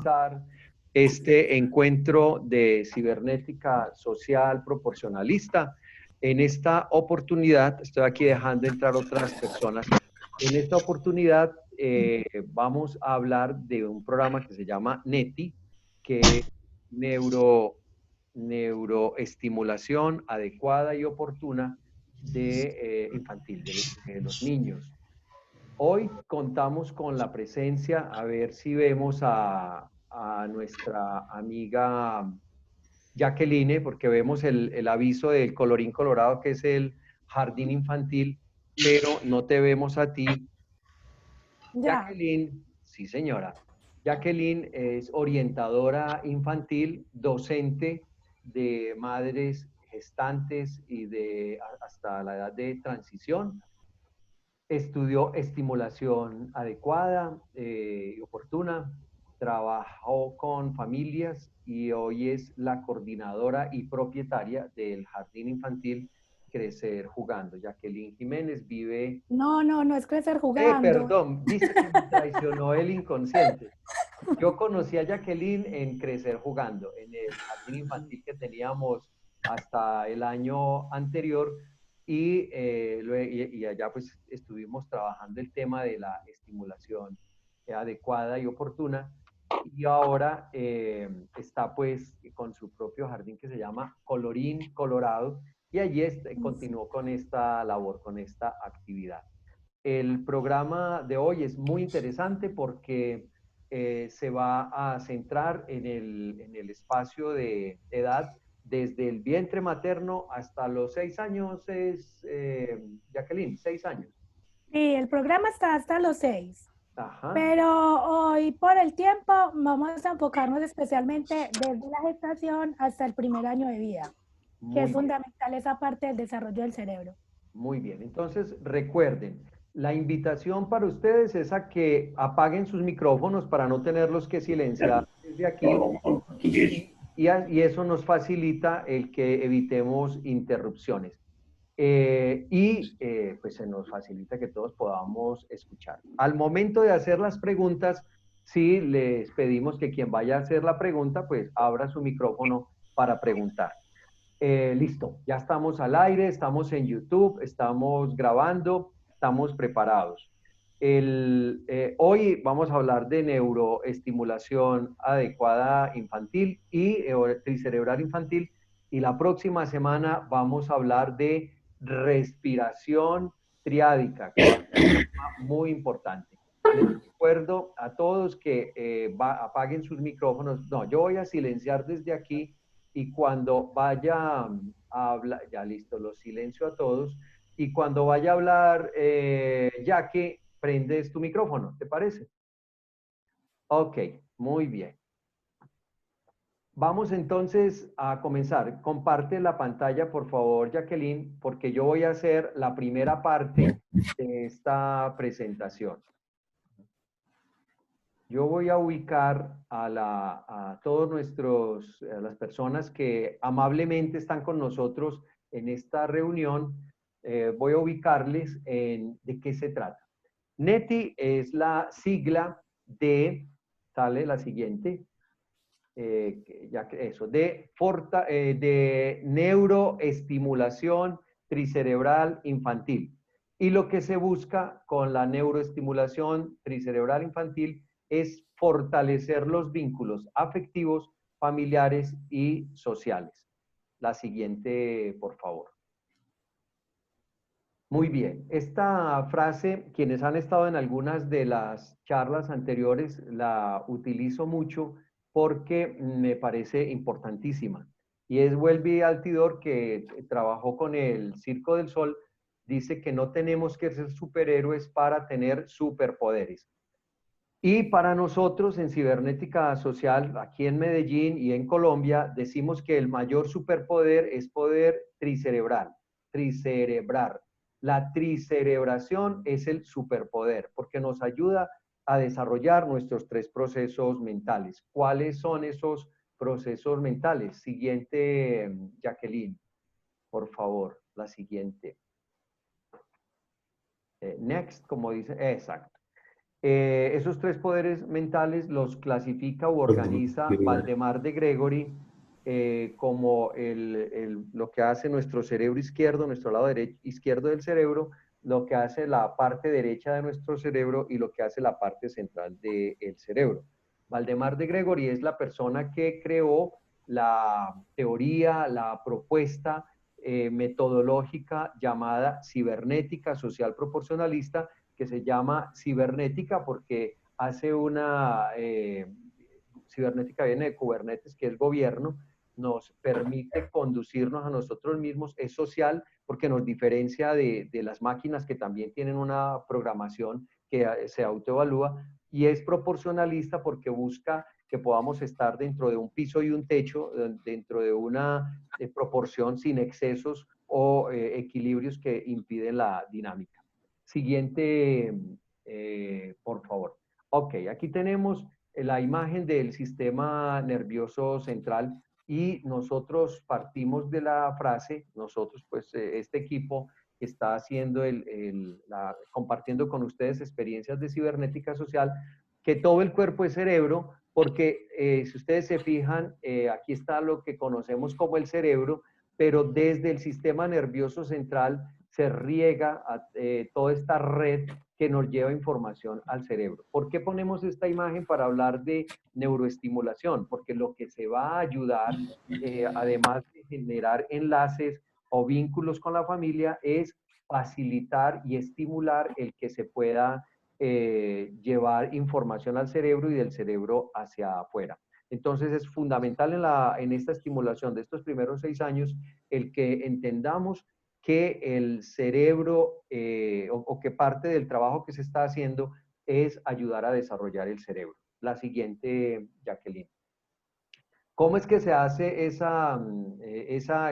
comenzar este encuentro de cibernética social proporcionalista. En esta oportunidad, estoy aquí dejando entrar otras personas. En esta oportunidad vamos a hablar de un programa que se llama NETI, que es neuroestimulación adecuada y oportuna de infantil, de los niños. Hoy contamos con la presencia, a ver si vemos a nuestra amiga Jacqueline, porque vemos el aviso del colorín colorado, que es el jardín infantil, pero no te vemos a ti. Ya. Jacqueline, sí señora. Jacqueline es orientadora infantil, docente de madres gestantes y hasta la edad de transición. Estudió estimulación adecuada y oportuna, trabajó con familias y hoy es la coordinadora y propietaria del Jardín Infantil Crecer Jugando. Jacqueline Jiménez vive... No es crecer jugando. Perdón, viste que me traicionó el inconsciente. Yo conocí a Jacqueline en Crecer Jugando, en el jardín infantil que teníamos hasta el año anterior y allá pues estuvimos trabajando el tema de la estimulación adecuada y oportuna y ahora está pues con su propio jardín que se llama Colorín Colorado y allí continuó con esta labor, con esta actividad. El programa de hoy es muy interesante porque se va a centrar en el espacio de edad desde el vientre materno hasta los 6 años, Jacqueline, 6 años. Sí, el programa está hasta los 6, Ajá. pero hoy por el tiempo vamos a enfocarnos especialmente desde la gestación hasta el primer año de vida, que es Muy bien, fundamental esa parte del desarrollo del cerebro. muy bien. Entonces, recuerden, la invitación para ustedes es a que apaguen sus micrófonos para no tenerlos que silenciar desde aquí y eso nos facilita el que evitemos interrupciones. Pues se nos facilita que todos podamos escuchar. Al momento de hacer las preguntas, sí les pedimos que quien vaya a hacer la pregunta, pues abra su micrófono para preguntar. Listo, ya estamos al aire, estamos en YouTube, estamos grabando, estamos preparados. Hoy vamos a hablar de neuroestimulación adecuada infantil y tricerebral infantil y la próxima semana vamos a hablar de respiración triádica, que va a ser un tema muy importante. Les recuerdo a todos que apaguen sus micrófonos. No, yo voy a silenciar desde aquí y cuando vaya a hablar, ya listo, los silencio a todos, y cuando vaya a hablar, ya que prendes tu micrófono, ¿te parece? Ok, muy bien. Vamos entonces a comenzar. Comparte la pantalla, por favor, Jacqueline, porque yo voy a hacer la primera parte de esta presentación. Yo voy a ubicar a todos las personas que amablemente están con nosotros en esta reunión, voy a ubicarles de qué se trata. NETI es la sigla sale la siguiente, de neuroestimulación tricerebral infantil. Y lo que se busca con la neuroestimulación tricerebral infantil es fortalecer los vínculos afectivos, familiares y sociales. La siguiente, por favor. Muy bien. Esta frase, quienes han estado en algunas de las charlas anteriores, la utilizo mucho porque me parece importantísima. Y es Welby Altidor, que trabajó con el Circo del Sol, dice que no tenemos que ser superhéroes para tener superpoderes. Y para nosotros en cibernética social, aquí en Medellín y en Colombia, decimos que el mayor superpoder es poder tricerebral, tricerebrar. La tricerebración es el superpoder porque nos ayuda a desarrollar nuestros 3 procesos mentales. ¿Cuáles son esos procesos mentales? Siguiente, Jacqueline, por favor, la siguiente. Next, como dice, exacto. Esos tres poderes mentales los clasifica u organiza Valdemar de Gregory como lo que hace nuestro cerebro izquierdo, nuestro lado izquierdo del cerebro, lo que hace la parte derecha de nuestro cerebro y lo que hace la parte central del cerebro. Valdemar de Gregory es la persona que creó la teoría, la propuesta metodológica llamada cibernética social proporcionalista, que se llama cibernética porque hace cibernética viene de Kubernetes, que es gobierno, nos permite conducirnos a nosotros mismos, es social porque nos diferencia de las máquinas que también tienen una programación que se autoevalúa, y es proporcionalista porque busca que podamos estar dentro de un piso y un techo, dentro de una proporción sin excesos o equilibrios que impiden la dinámica. Siguiente, por favor. Ok, aquí tenemos la imagen del sistema nervioso central y nosotros partimos de la frase, nosotros, pues este equipo que está haciendo compartiendo con ustedes experiencias de cibernética social, que todo el cuerpo es cerebro, porque si ustedes se fijan, aquí está lo que conocemos como el cerebro, pero desde el sistema nervioso central se riega toda esta red que nos lleva información al cerebro. ¿Por qué ponemos esta imagen para hablar de neuroestimulación? Porque lo que se va a ayudar, además de generar enlaces o vínculos con la familia, es facilitar y estimular el que se pueda llevar información al cerebro y del cerebro hacia afuera. Entonces es fundamental en esta estimulación de estos primeros 6 años el que entendamos que el cerebro o que parte del trabajo que se está haciendo es ayudar a desarrollar el cerebro. La siguiente, Jacqueline. ¿Cómo es que se hace esa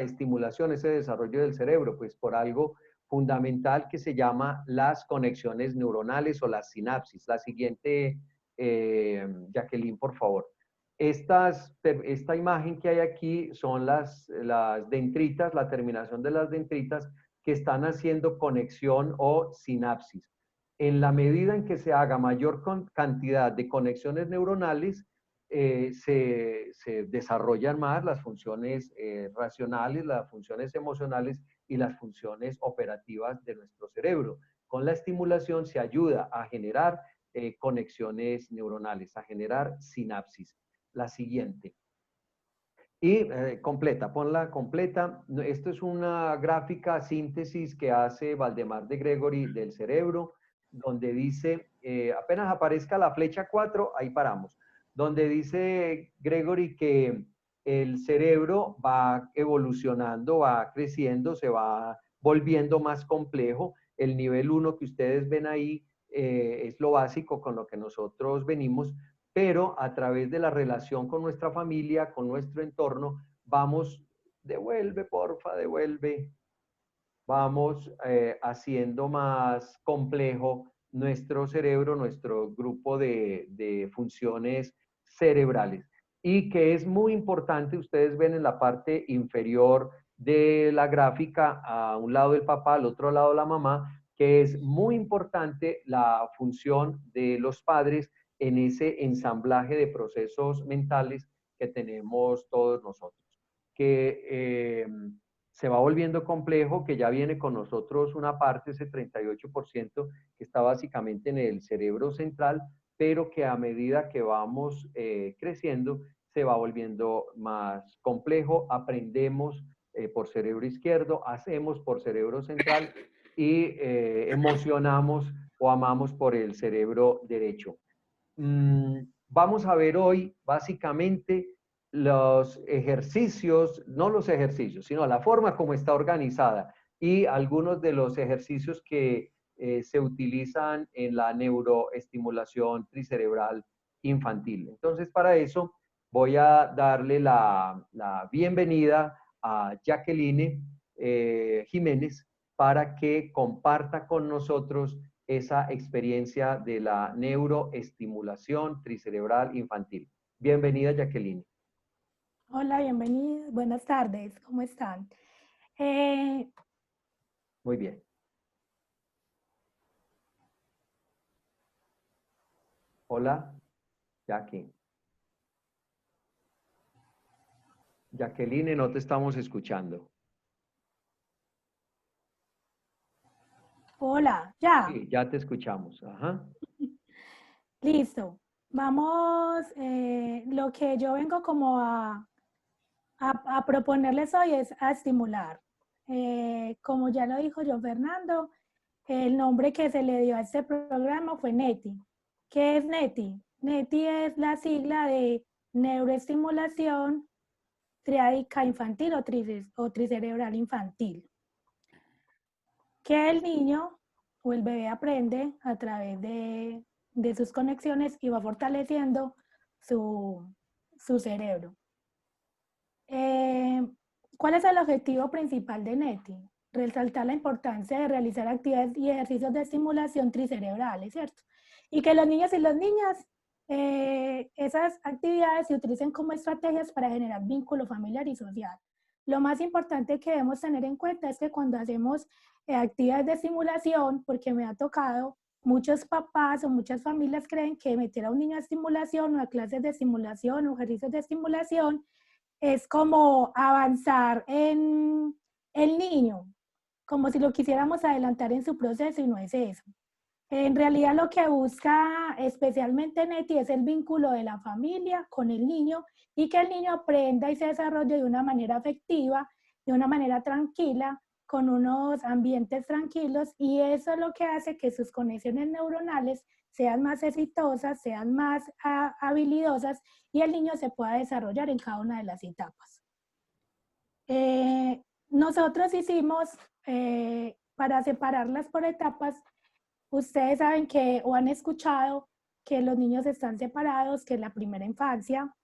estimulación, ese desarrollo del cerebro? Pues por algo fundamental que se llama las conexiones neuronales o las sinapsis. La siguiente, Jacqueline, por favor. Esta imagen que hay aquí son las dendritas, la terminación de las dendritas que están haciendo conexión o sinapsis. En la medida en que se haga mayor cantidad de conexiones neuronales, se desarrollan más las funciones racionales, las funciones emocionales y las funciones operativas de nuestro cerebro. Con la estimulación se ayuda a generar conexiones neuronales, a generar sinapsis. La siguiente. Y completa, ponla completa. Esto es una gráfica síntesis que hace Valdemar de Gregory del cerebro, donde dice, apenas aparezca la flecha 4, ahí paramos, donde dice Gregory que el cerebro va evolucionando, va creciendo, se va volviendo más complejo. El nivel 1 que ustedes ven ahí es lo básico con lo que nosotros venimos, pero a través de la relación con nuestra familia, con nuestro entorno, vamos, devuelve, porfa, devuelve, vamos haciendo más complejo nuestro cerebro, nuestro grupo de funciones cerebrales. Y que es muy importante, ustedes ven en la parte inferior de la gráfica, a un lado el papá, al otro lado la mamá, que es muy importante la función de los padres en ese ensamblaje de procesos mentales que tenemos todos nosotros. Que se va volviendo complejo, que ya viene con nosotros una parte, ese 38%, que está básicamente en el cerebro central, pero que a medida que vamos creciendo, se va volviendo más complejo, aprendemos por cerebro izquierdo, hacemos por cerebro central y emocionamos o amamos por el cerebro derecho. Vamos a ver hoy básicamente los ejercicios, no los ejercicios, sino la forma como está organizada y algunos de los ejercicios que se utilizan en la neuroestimulación tricerebral infantil. Entonces, para eso voy a darle la bienvenida a Jacqueline Jiménez para que comparta con nosotros esa experiencia de la neuroestimulación tricerebral infantil. Bienvenida, Jacqueline. Hola, bienvenidos. Buenas tardes. ¿Cómo están? Muy bien. Hola, Jackie. Jacqueline, no te estamos escuchando. Hola, ya, Sí, ya te escuchamos. Ajá. listo. Vamos, lo que yo vengo como a proponerles hoy es a estimular. Como ya lo dijo yo, Fernando, el nombre que se le dio a este programa fue NETI. ¿Qué es NETI? NETI es la sigla de neuroestimulación triádica infantil o tricerebral infantil, que el niño o el bebé aprende a través de sus conexiones y va fortaleciendo su cerebro. ¿Cuál es el objetivo principal de NETI? Resaltar la importancia de realizar actividades y ejercicios de estimulación tricerebrales, ¿cierto? Y que los niños y las niñas esas actividades se utilicen como estrategias para generar vínculo familiar y social. Lo más importante que debemos tener en cuenta es que cuando hacemos actividades de estimulación, porque me ha tocado, muchos papás o muchas familias creen que meter a un niño a estimulación o a clases de estimulación o ejercicios de estimulación es como avanzar en el niño, como si lo quisiéramos adelantar en su proceso y no es eso. En realidad lo que busca especialmente NETI es el vínculo de la familia con el niño y que el niño aprenda y se desarrolle de una manera afectiva, de una manera tranquila, con unos ambientes tranquilos y eso es lo que hace que sus conexiones neuronales sean más exitosas, sean más habilidosas y el niño se pueda desarrollar en cada una de las etapas. Nosotros hicimos, para separarlas por etapas, ustedes saben que o han escuchado que los niños están separados, que es la primera infancia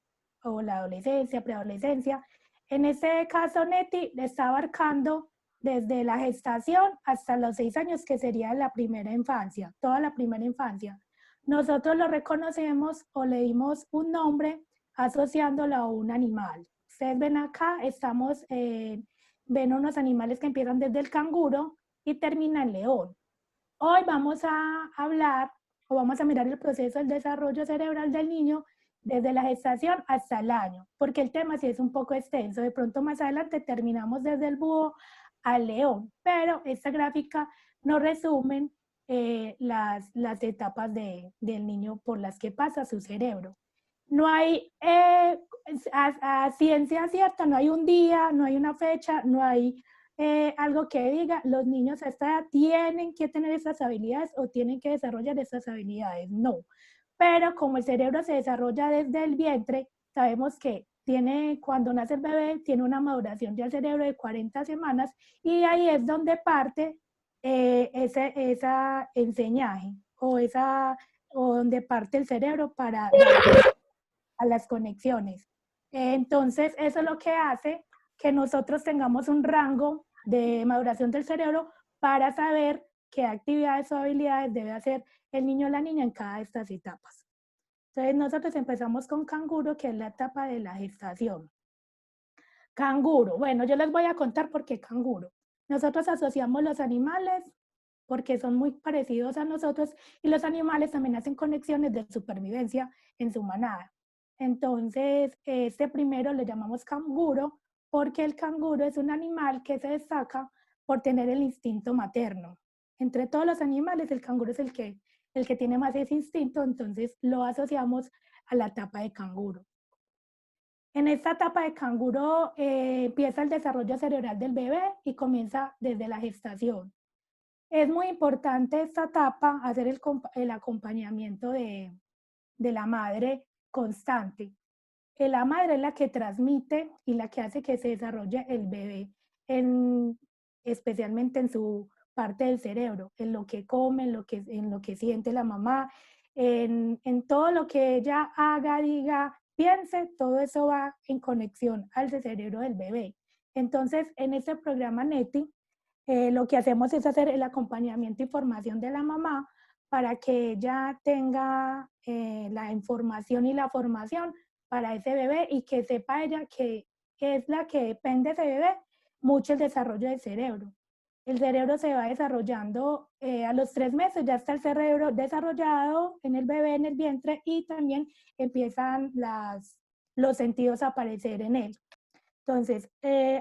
o la adolescencia, preadolescencia. En este caso, NETI está abarcando desde la gestación hasta los 6 años, que sería la primera infancia, toda la primera infancia. Nosotros lo reconocemos o le dimos un nombre asociándolo a un animal. Ustedes ven acá, ven unos animales que empiezan desde el canguro y terminan en león. Hoy vamos a hablar o vamos a mirar el proceso del desarrollo cerebral del niño desde la gestación hasta el año, porque el tema sí es un poco extenso. De pronto más adelante terminamos desde el búho al león, pero esta gráfica nos resumen las etapas del niño por las que pasa su cerebro. No hay, a ciencia cierta, no hay un día, no hay una fecha, no hay algo que diga, los niños a esta edad tienen que tener esas habilidades o tienen que desarrollar esas habilidades. No. Pero como el cerebro se desarrolla desde el vientre, sabemos que cuando nace el bebé, tiene una maduración del cerebro de 40 semanas y ahí es donde parte esa enseñaje o donde parte el cerebro para a las conexiones. Entonces, eso es lo que hace que nosotros tengamos un rango de maduración del cerebro para saber qué actividades o habilidades debe hacer el niño o la niña en cada de estas etapas. Entonces, nosotros empezamos con canguro, que es la etapa de la gestación. Canguro, bueno, yo les voy a contar por qué canguro. Nosotros asociamos los animales porque son muy parecidos a nosotros y los animales también hacen conexiones de supervivencia en su manada. Entonces, este primero le llamamos canguro porque el canguro es un animal que se destaca por tener el instinto materno. Entre todos los animales, el canguro es el que tiene más ese instinto, entonces lo asociamos a la etapa de canguro. En esta etapa de canguro empieza el desarrollo cerebral del bebé y comienza desde la gestación. Es muy importante esta etapa hacer el acompañamiento de la madre constante. La madre es la que transmite y la que hace que se desarrolle el bebé, especialmente en su parte del cerebro, en lo que come, en lo que siente la mamá, en todo lo que ella haga, diga, piense, todo eso va en conexión al cerebro del bebé. Entonces, en este programa NETI, lo que hacemos es hacer el acompañamiento y formación de la mamá para que ella tenga la información y la formación para ese bebé y que sepa ella que es la que depende de ese bebé mucho el desarrollo del cerebro. el cerebro se va desarrollando a los 3 meses, ya está el cerebro desarrollado en el bebé, en el vientre, y también empiezan los sentidos a aparecer en él. Entonces,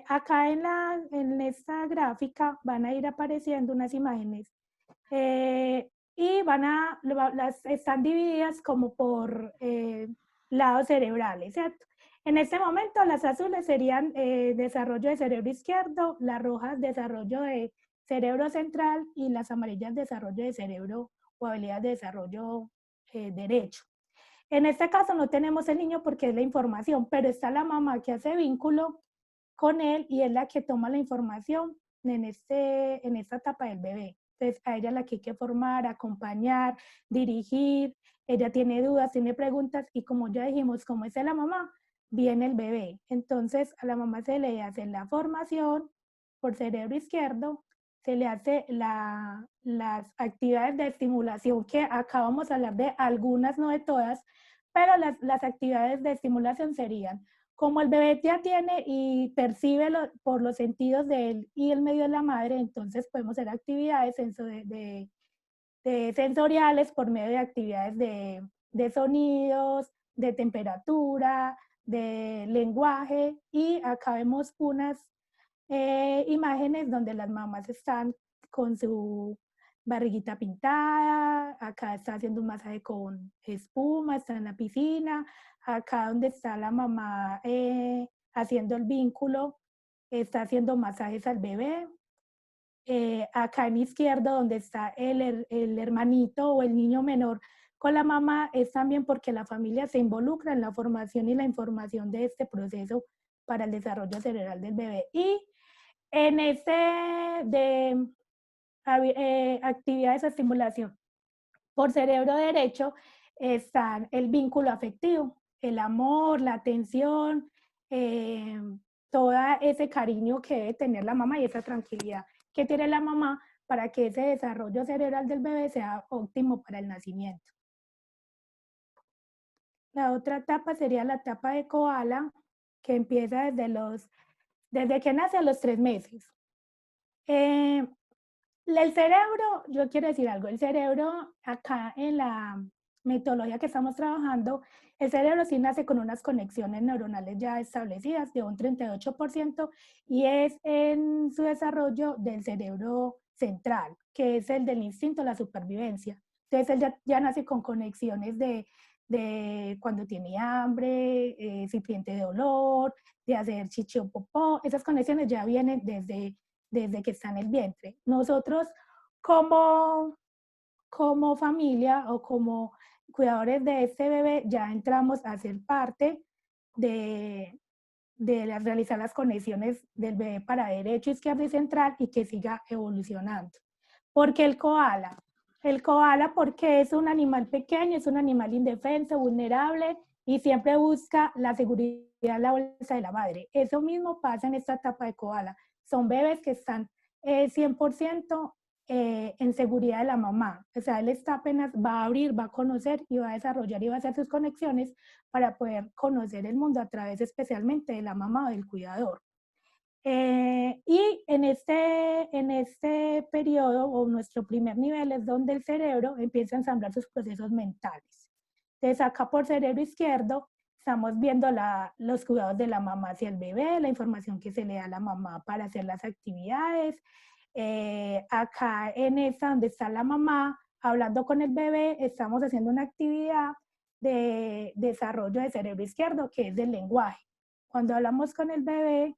acá en esta gráfica van a ir apareciendo unas imágenes y están divididas como por lados cerebrales, ¿cierto? En este momento las azules serían desarrollo de cerebro izquierdo, las rojas desarrollo de cerebro central y las amarillas desarrollo de cerebro o habilidades de desarrollo derecho. En este caso no tenemos el niño porque es la información, pero está la mamá que hace vínculo con él y es la que toma la información en esta etapa del bebé. Entonces, a ella la que hay que formar, acompañar, dirigir. Ella tiene dudas, tiene preguntas y como ya dijimos, como es la mamá, viene el bebé. Entonces, a la mamá se le hace la formación por cerebro izquierdo, se le hace las actividades de estimulación, que acá vamos a hablar de algunas, no de todas, pero las actividades de estimulación serían como el bebé ya tiene y percibe por los sentidos de él y el medio de la madre, entonces podemos hacer actividades de sensoriales por medio de actividades de sonidos, de temperatura, de lenguaje, y acá vemos unas imágenes donde las mamás están con su barriguita pintada, acá está haciendo un masaje con espuma, está en la piscina, acá donde está la mamá haciendo el vínculo, está haciendo masajes al bebé. Acá en mi izquierda, donde está el hermanito o el niño menor con la mamá, es también porque la familia se involucra en la formación y la información de este proceso para el desarrollo cerebral del bebé. Y en de actividades de estimulación por cerebro derecho están el vínculo afectivo, el amor, la atención, todo ese cariño que debe tener la mamá y esa tranquilidad que tiene la mamá para que ese desarrollo cerebral del bebé sea óptimo para el nacimiento. La otra etapa sería la etapa de koala, que empieza desde que nace a los 3 meses. El cerebro, yo quiero decir algo, el cerebro acá en la metodología que estamos trabajando, el cerebro sí nace con unas conexiones neuronales ya establecidas de un 38% y es en su desarrollo del cerebro central, que es el del instinto, la supervivencia. Entonces él ya nace con conexiones de cuando tiene hambre, si siente dolor, de hacer chichi o popó, esas conexiones ya vienen desde que está en el vientre. Nosotros como familia o como cuidadores de este bebé ya entramos a ser parte de, realizar las conexiones del bebé para derecho, izquierdo y central y que siga evolucionando. ¿Por qué el koala? El koala porque es un animal pequeño, es un animal indefenso, vulnerable y siempre busca la seguridad en la bolsa de la madre. Eso mismo pasa en esta etapa de koala. Son bebés que están 100% en seguridad de la mamá. O sea, él está apenas, va a abrir, va a conocer y va a desarrollar y va a hacer sus conexiones para poder conocer el mundo a través especialmente de la mamá o del cuidador. Y en este periodo, o nuestro primer nivel, es donde el cerebro empieza a ensamblar sus procesos mentales. Entonces, acá por cerebro izquierdo, estamos viendo los cuidados de la mamá hacia el bebé, la información que se le da a la mamá para hacer las actividades. Acá en esta, donde está la mamá, hablando con el bebé, estamos haciendo una actividad de desarrollo de cerebro izquierdo, que es del lenguaje. Cuando hablamos con el bebé,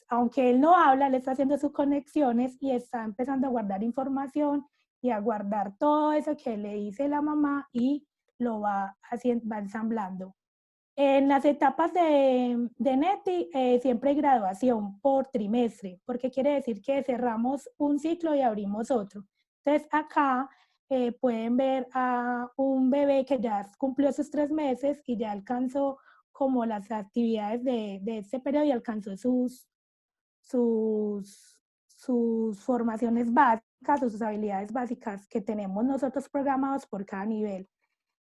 aunque él no habla, él está haciendo sus conexiones y está empezando a guardar información y a guardar todo eso que le dice la mamá y lo va ensamblando. En las etapas de NETI siempre hay graduación por trimestre, porque quiere decir que cerramos un ciclo y abrimos otro. Entonces acá pueden ver a un bebé que ya cumplió sus 3 meses y ya alcanzó como las actividades de este periodo y alcanzó sus formaciones básicas o sus habilidades básicas que tenemos nosotros programados por cada nivel.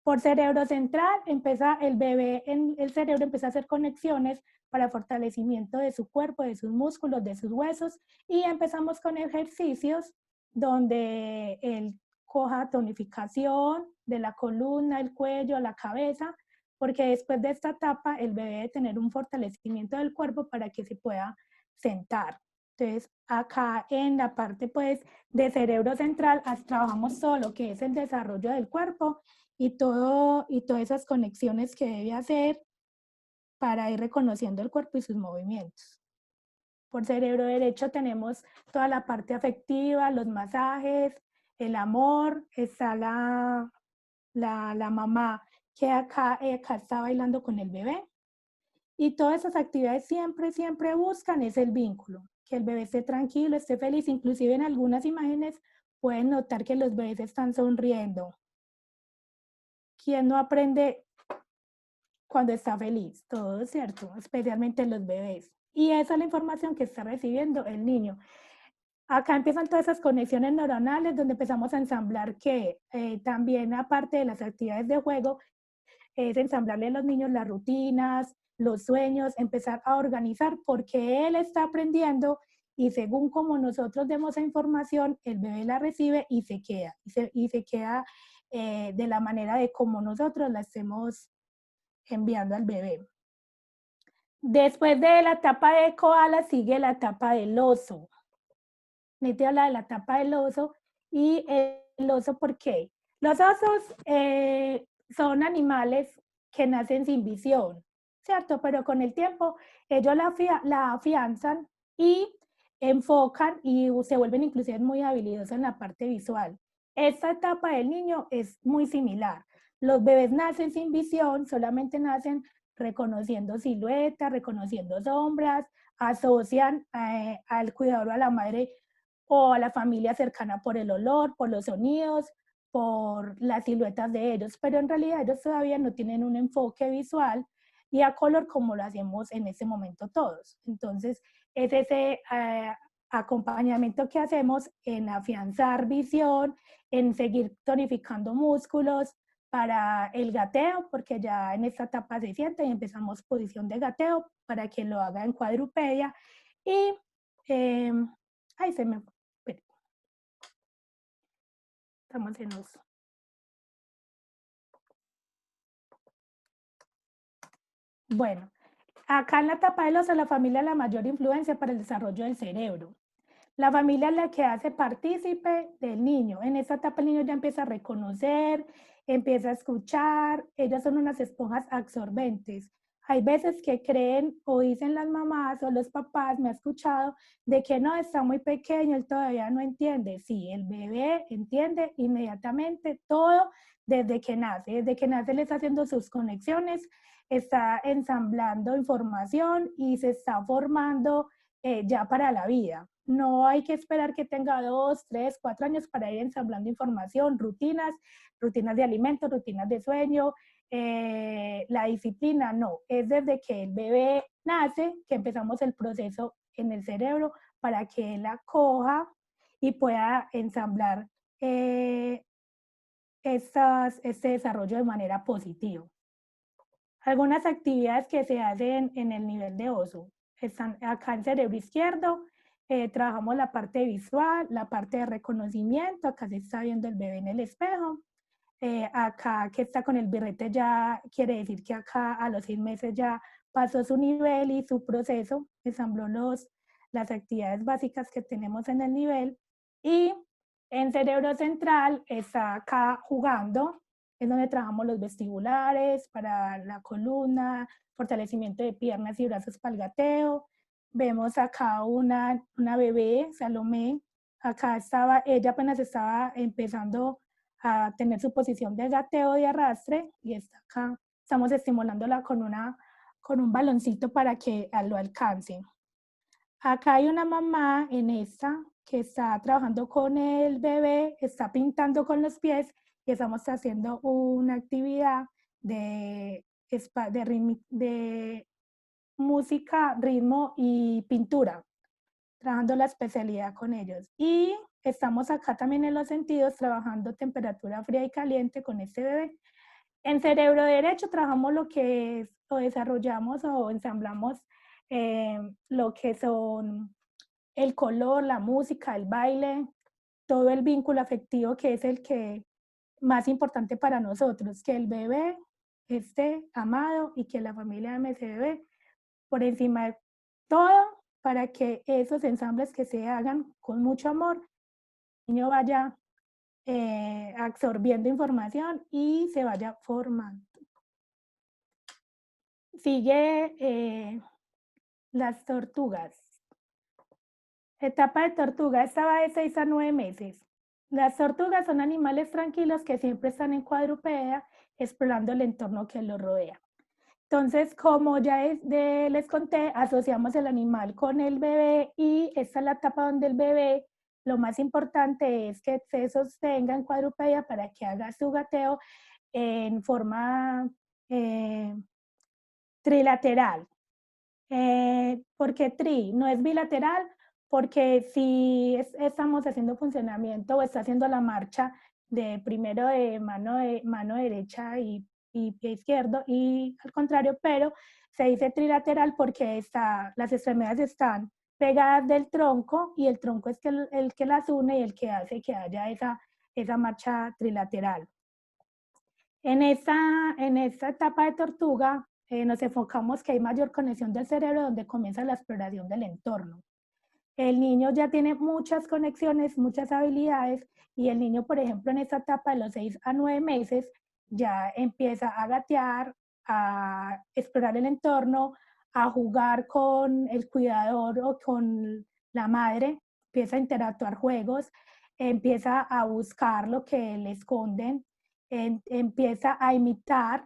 Por cerebro central, empieza el bebé, en el cerebro empieza a hacer conexiones para fortalecimiento de su cuerpo, de sus músculos, de sus huesos, y empezamos con ejercicios donde él coja tonificación de la columna, el cuello, la cabeza, porque después de esta etapa el bebé debe tener un fortalecimiento del cuerpo para que se pueda sentar. Entonces, acá en la parte pues de cerebro central trabajamos todo lo que es el desarrollo del cuerpo y todas esas conexiones que debe hacer para ir reconociendo el cuerpo y sus movimientos. Por cerebro derecho tenemos toda la parte afectiva, los masajes, el amor, está la mamá que acá está bailando con el bebé. Y todas esas actividades siempre buscan es el vínculo, que el bebé esté tranquilo, esté feliz. Inclusive en algunas imágenes pueden notar que los bebés están sonriendo. ¿Quién no aprende cuando está feliz? Todo, ¿cierto? Especialmente los bebés. Y esa es la información que está recibiendo el niño. Acá empiezan todas esas conexiones neuronales donde empezamos a ensamblar que también aparte de las actividades de juego, es ensamblarle a los niños las rutinas, los sueños, empezar a organizar porque él está aprendiendo y según como nosotros demos esa información, el bebé la recibe y se queda. Y se queda de la manera de como nosotros la estemos enviando al bebé. Después de la etapa de koala sigue la etapa del oso. Nete habla de la etapa del oso y el oso, ¿por qué? Los osos son animales que nacen sin visión, ¿cierto? Pero con el tiempo ellos la afianzan y enfocan y se vuelven inclusive muy habilidosos en la parte visual. Esta etapa del niño es muy similar. Los bebés nacen sin visión, solamente nacen reconociendo siluetas, reconociendo sombras, asocian al cuidador o a la madre o a la familia cercana por el olor, por los sonidos, por las siluetas de ellos, pero en realidad ellos todavía no tienen un enfoque visual y a color como lo hacemos en este momento todos. Entonces, es ese acompañamiento que hacemos en afianzar visión, en seguir tonificando músculos para el gateo, porque ya en esta etapa se siente y empezamos posición de gateo para que lo haga en cuadrupedia y ahí se me estamos en uso. Bueno, acá en la etapa de oso, la familia es la mayor influencia para el desarrollo del cerebro. La familia es la que hace partícipe del niño. En esta etapa el niño ya empieza a reconocer, empieza a escuchar. Ellas son unas esponjas absorbentes. Hay veces que creen o dicen las mamás o los papás, me ha escuchado, de que no, está muy pequeño, él todavía no entiende. Sí, el bebé entiende inmediatamente todo desde que nace. Desde que nace le está haciendo sus conexiones, está ensamblando información y se está formando ya para la vida. No hay que esperar que tenga 2, 3, 4 años para ir ensamblando información, rutinas de alimento, rutinas de sueño, la disciplina, no. Es desde que el bebé nace que empezamos el proceso en el cerebro para que él acoja y pueda ensamblar este desarrollo de manera positiva. Algunas actividades que se hacen en el nivel de oso. Están acá en cerebro izquierdo, trabajamos la parte visual, la parte de reconocimiento, acá se está viendo el bebé en el espejo, acá que está con el birrete ya quiere decir que acá a los 6 meses ya pasó su nivel y su proceso, ensambló las actividades básicas que tenemos en el nivel y en cerebro central está acá jugando, es donde trabajamos los vestibulares para la columna, fortalecimiento de piernas y brazos para el gateo. Vemos acá una bebé, Salomé, acá estaba, ella apenas estaba empezando a tener su posición de gateo de arrastre y está acá, estamos estimulándola con un baloncito para que lo alcance. Acá hay una mamá en esta que está trabajando con el bebé, está pintando con los pies y estamos haciendo una actividad de música, ritmo y pintura, trabajando la especialidad con ellos. Y estamos acá también en los sentidos trabajando temperatura fría y caliente con este bebé. En cerebro derecho trabajamos lo que es, o desarrollamos o ensamblamos lo que son el color, la música, el baile, todo el vínculo afectivo que es el que más importante para nosotros, que el bebé esté amado y que la familia ame ese bebé por encima de todo para que esos ensambles que se hagan con mucho amor, el niño vaya absorbiendo información y se vaya formando. Sigue las tortugas. Etapa de tortuga, esta va de 6 a 9 meses. Las tortugas son animales tranquilos que siempre están en cuadrúpeda explorando el entorno que los rodea. Entonces, como ya les conté, asociamos el animal con el bebé y esta es la etapa donde el bebé, lo más importante es que se sostenga en cuadrupedia para que haga su gateo en forma eh, trilateral. ¿Por qué tri? No es bilateral, porque si estamos haciendo funcionamiento o está haciendo la marcha de primero de mano derecha y pie izquierdo y al contrario, pero se dice trilateral porque las extremidades están pegadas del tronco y el tronco es el que las une y el que hace que haya esa marcha trilateral. En esta etapa de tortuga nos enfocamos que hay mayor conexión del cerebro donde comienza la exploración del entorno. El niño ya tiene muchas conexiones, muchas habilidades y el niño, por ejemplo, en esta etapa de los 6 a 9 meses ya empieza a gatear, a explorar el entorno, a jugar con el cuidador o con la madre, empieza a interactuar juegos, empieza a buscar lo que le esconden, empieza a imitar,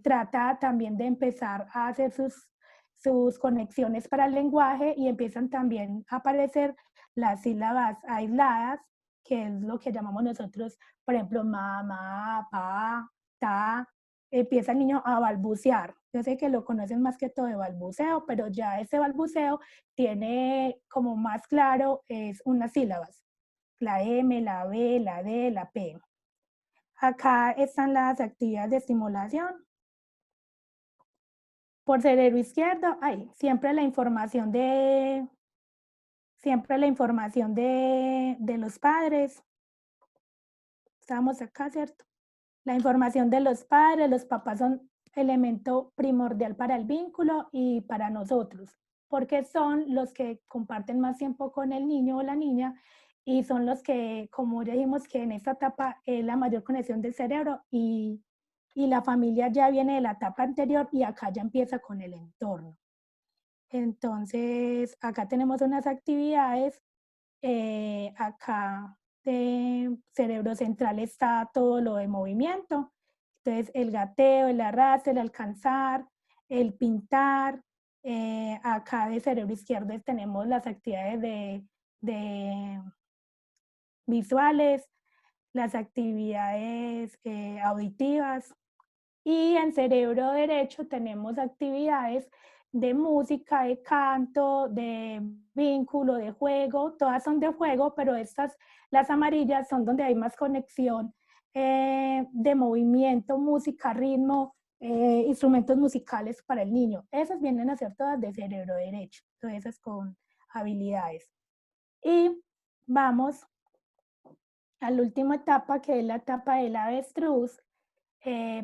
trata también de empezar a hacer sus conexiones para el lenguaje y empiezan también a aparecer las sílabas aisladas, que es lo que llamamos nosotros, por ejemplo, mamá, pa, ta. Empieza el niño a balbucear. Yo sé que lo conocen más que todo de balbuceo, pero ya ese balbuceo tiene como más claro es unas sílabas, la M, la B, la D, la P. Acá están las actividades de estimulación. Por cerebro izquierdo, hay siempre la información de los padres. Estamos acá, ¿cierto? La información de los papás son elemento primordial para el vínculo y para nosotros, porque son los que comparten más tiempo con el niño o la niña y son los que, como ya dijimos, que en esta etapa es la mayor conexión del cerebro y la familia ya viene de la etapa anterior y acá ya empieza con el entorno. Entonces, acá tenemos unas actividades, acá de cerebro central está todo lo de movimiento, entonces el gateo, el arrastre, el alcanzar, el pintar, acá de cerebro izquierdo tenemos las actividades de visuales, las actividades auditivas, y en cerebro derecho tenemos actividades de música, de canto, de vínculo, de juego, todas son de juego, pero las amarillas, son donde hay más conexión de movimiento, música, ritmo, instrumentos musicales para el niño. Esas vienen a ser todas de cerebro derecho, entonces esas con habilidades. Y vamos a la última etapa, que es la etapa del avestruz.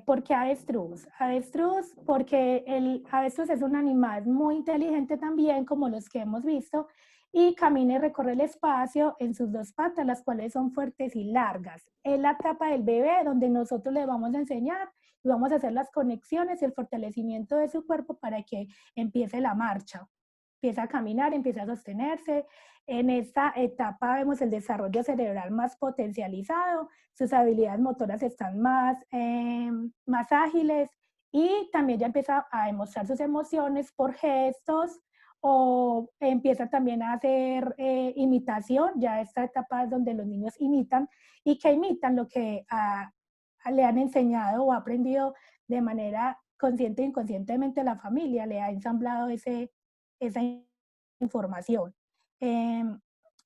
¿Por qué avestruz? Avestruz porque el avestruz es un animal muy inteligente también, como los que hemos visto, y camina y recorre el espacio en sus dos patas, las cuales son fuertes y largas. Es la etapa del bebé donde nosotros le vamos a enseñar y vamos a hacer las conexiones y el fortalecimiento de su cuerpo para que empiece la marcha. Empieza a caminar, empieza a sostenerse. En esta etapa vemos el desarrollo cerebral más potencializado, sus habilidades motoras están más ágiles y también ya empieza a demostrar sus emociones por gestos o empieza también a hacer imitación. Ya esta etapa es donde los niños imitan y que imitan lo que le han enseñado o aprendido de manera consciente e inconscientemente la familia, le ha ensamblado esa información.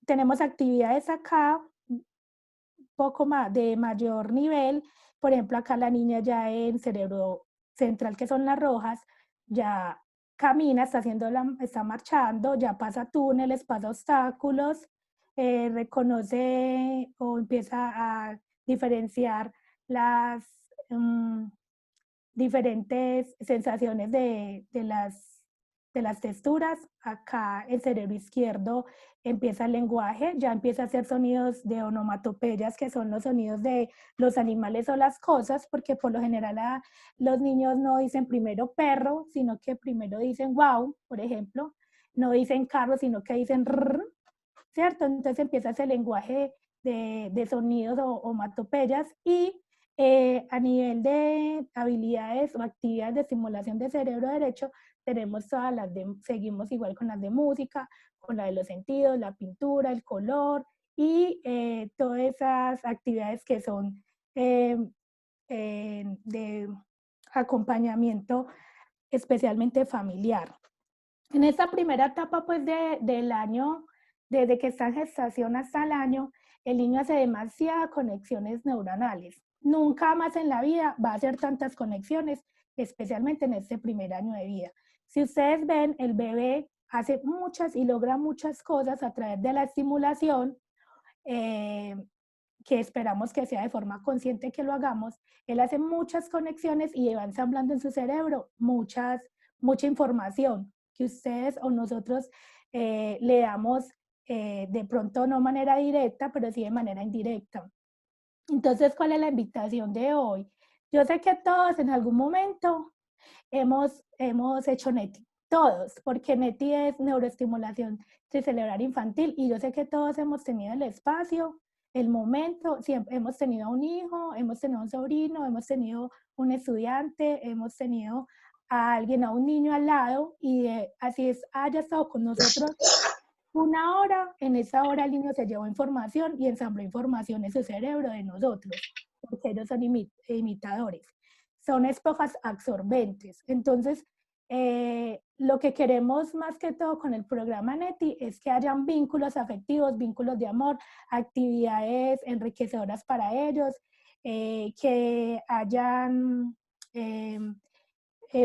Tenemos actividades acá, poco más de mayor nivel, Por ejemplo, acá la niña ya en cerebro central, que son las rojas, ya camina, está marchando, ya pasa túneles, pasa obstáculos, reconoce o empieza a diferenciar las diferentes sensaciones de las texturas. Acá el cerebro izquierdo empieza el lenguaje, ya empieza a hacer sonidos de onomatopeyas, que son los sonidos de los animales o las cosas, porque por lo general los niños no dicen primero perro, sino que primero dicen wow, por ejemplo, no dicen carro, sino que dicen rrr, ¿cierto? Entonces empieza ese lenguaje de sonidos o onomatopeyas y a nivel de habilidades o actividades de estimulación de cerebro derecho, tenemos todas seguimos igual con las de música, con la de los sentidos, la pintura, el color y todas esas actividades que son de acompañamiento especialmente familiar. En esta primera etapa pues del año, desde que está en gestación hasta el año, el niño hace demasiadas conexiones neuronales. Nunca más en la vida va a hacer tantas conexiones, especialmente en este primer año de vida. Si ustedes ven, el bebé hace muchas y logra muchas cosas a través de la estimulación, que esperamos que sea de forma consciente que lo hagamos. Él hace muchas conexiones y va ensamblando en su cerebro mucha información que ustedes o nosotros le damos de pronto no de manera directa, pero sí de manera indirecta. Entonces, ¿cuál es la invitación de hoy? Yo sé que todos en algún momento hemos hecho NETI, todos, porque NETI es neuroestimulación cerebral infantil y yo sé que todos hemos tenido el espacio, el momento, siempre hemos tenido un hijo, hemos tenido un sobrino, hemos tenido un estudiante, hemos tenido a alguien, a un niño al lado y así es, haya estado con nosotros una hora, en esa hora el niño se llevó información y ensambló información en su cerebro de nosotros, porque ellos son imitadores, son esponjas absorbentes. Entonces, lo que queremos más que todo con el programa NETI es que hayan vínculos afectivos, vínculos de amor, actividades enriquecedoras para ellos, que hayan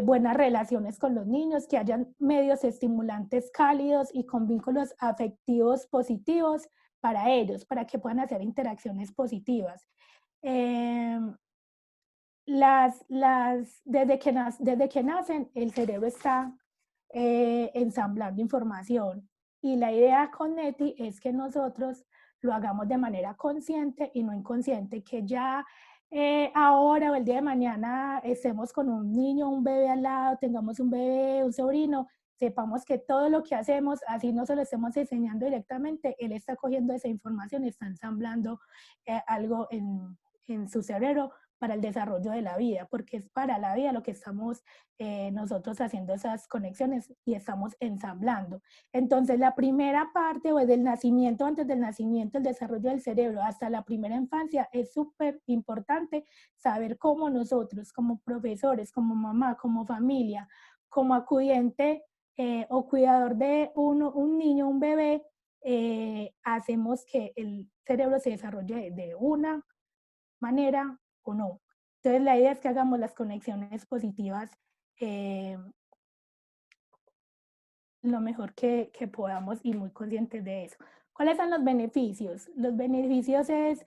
buenas relaciones con los niños, que hayan medios estimulantes cálidos y con vínculos afectivos positivos para ellos, para que puedan hacer interacciones positivas. Desde que nacen, el cerebro está ensamblando información y la idea con NETI es que nosotros lo hagamos de manera consciente y no inconsciente, que ya ahora o el día de mañana estemos con un niño, un bebé al lado, tengamos un bebé, un sobrino, sepamos que todo lo que hacemos, así no se lo estemos enseñando directamente, él está cogiendo esa información, está ensamblando algo en su cerebro para el desarrollo de la vida, porque es para la vida lo que estamos nosotros haciendo esas conexiones y estamos ensamblando. Entonces, la primera parte, o del nacimiento, antes del nacimiento, el desarrollo del cerebro, hasta la primera infancia, es súper importante saber cómo nosotros, como profesores, como mamá, como familia, como acudiente o cuidador de un niño, un bebé, hacemos que el cerebro se desarrolle de una manera o no. Entonces la idea es que hagamos las conexiones positivas lo mejor que podamos y muy conscientes de eso. ¿Cuáles son los beneficios? Los beneficios es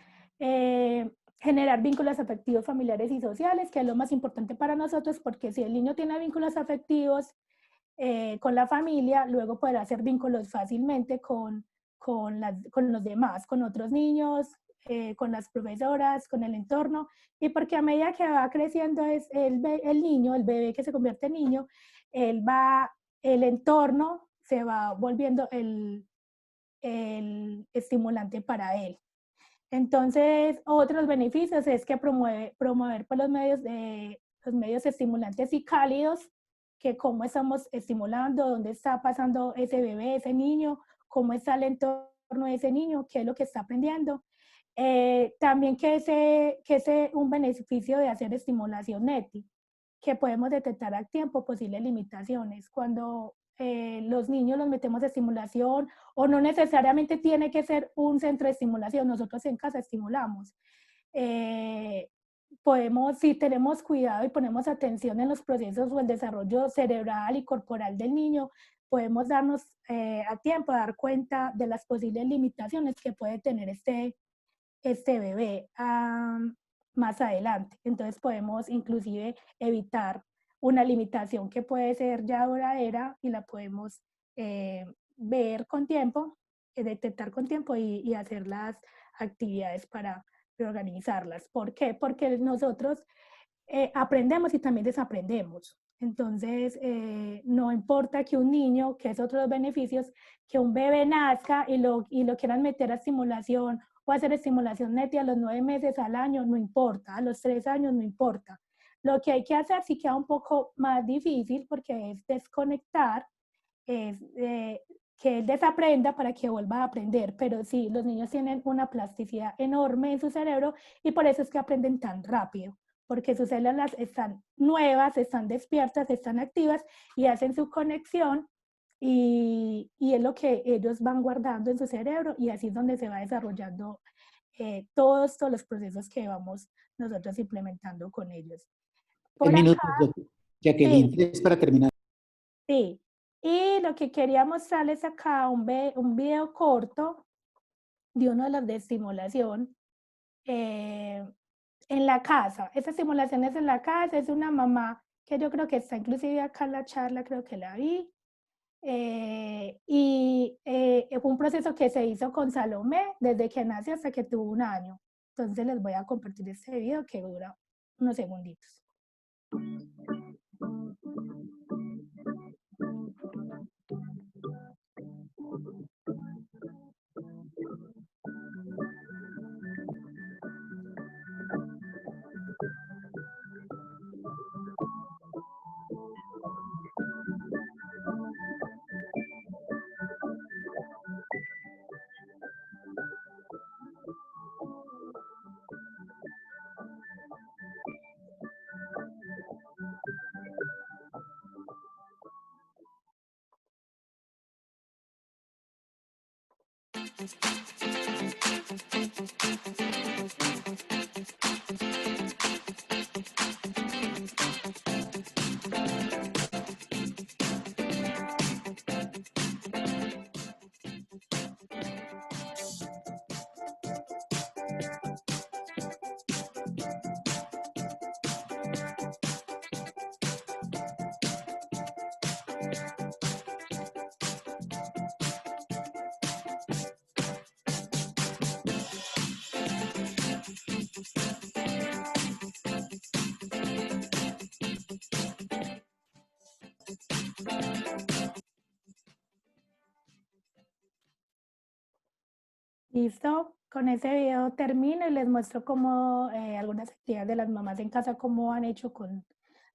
generar vínculos afectivos familiares y sociales, que es lo más importante para nosotros, porque si el niño tiene vínculos afectivos con la familia, luego podrá hacer vínculos fácilmente con los demás, con otros niños, con las profesoras, con el entorno, y porque a medida que va creciendo es el niño, el bebé que se convierte en niño, el entorno se va volviendo el estimulante para él. Entonces, otros beneficios es que promover por los medios estimulantes y cálidos, que cómo estamos estimulando, dónde está pasando ese bebé, ese niño, cómo está el entorno de ese niño, qué es lo que está aprendiendo. También que ese un beneficio de hacer estimulación NETI, que podemos detectar a tiempo posibles limitaciones. Cuando los niños los metemos a estimulación, o no necesariamente tiene que ser un centro de estimulación, nosotros en casa estimulamos. podemos, si tenemos cuidado y ponemos atención en los procesos o el desarrollo cerebral y corporal del niño, podemos darnos a tiempo a dar cuenta de las posibles limitaciones que puede tener este bebé más adelante. Entonces podemos inclusive evitar una limitación que puede ser ya duradera y la podemos ver con tiempo, detectar con tiempo y hacer las actividades para reorganizarlas. ¿Por qué? Porque nosotros aprendemos y también desaprendemos. Entonces, no importa que un niño, que es otro de los beneficios, que un bebé nazca y lo quieran meter a estimulación o hacer estimulación neta a los 9 meses al año, no importa, a los 3 años no importa. Lo que hay que hacer sí queda un poco más difícil porque es desconectar, es que él desaprenda para que vuelva a aprender, pero sí, los niños tienen una plasticidad enorme en su cerebro y por eso es que aprenden tan rápido, porque sus células están nuevas, están despiertas, están activas y hacen su conexión y es lo que ellos van guardando en su cerebro y así es donde se va desarrollando todos los procesos que vamos nosotros implementando con ellos. En Por acá, minutos, Jacqueline, sí, 3 para terminar. sí. Y lo que quería mostrarles acá, un video corto de uno de los de estimulación en la casa. Esta estimulación es en la casa, es una mamá que yo creo que está inclusive acá en la charla, creo que la vi. Fue un proceso que se hizo con Salomé desde que nació hasta que tuvo 1 año. Entonces les voy a compartir este video que dura unos segunditos. Listo, con ese video termino y les muestro cómo algunas actividades de las mamás en casa, cómo han hecho con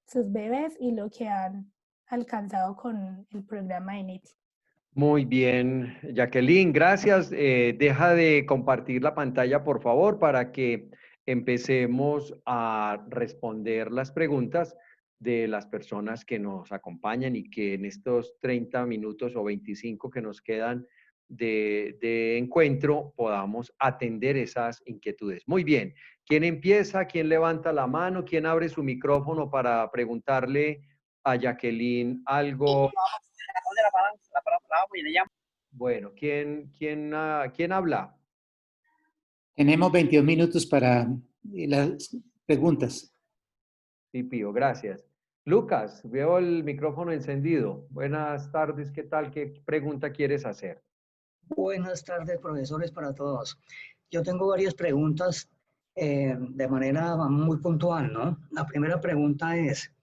sus bebés y lo que han alcanzado con el programa de NET. Muy bien, Jacqueline, gracias. Deja de compartir la pantalla, por favor, para que empecemos a responder las preguntas de las personas que nos acompañan y que en estos 30 minutos o 25 que nos quedan de encuentro podamos atender esas inquietudes. Muy bien, ¿quién empieza? ¿Quién levanta la mano? ¿Quién abre su micrófono para preguntarle a Jacqueline algo? Bueno, ¿quién habla? Tenemos 22 minutos para las preguntas. Sí, Pío, gracias. Lucas, veo el micrófono encendido. Buenas tardes, ¿qué tal? ¿Qué pregunta quieres hacer? Buenas tardes, profesores, para todos. Yo tengo varias preguntas de manera muy puntual, ¿no? La primera pregunta es,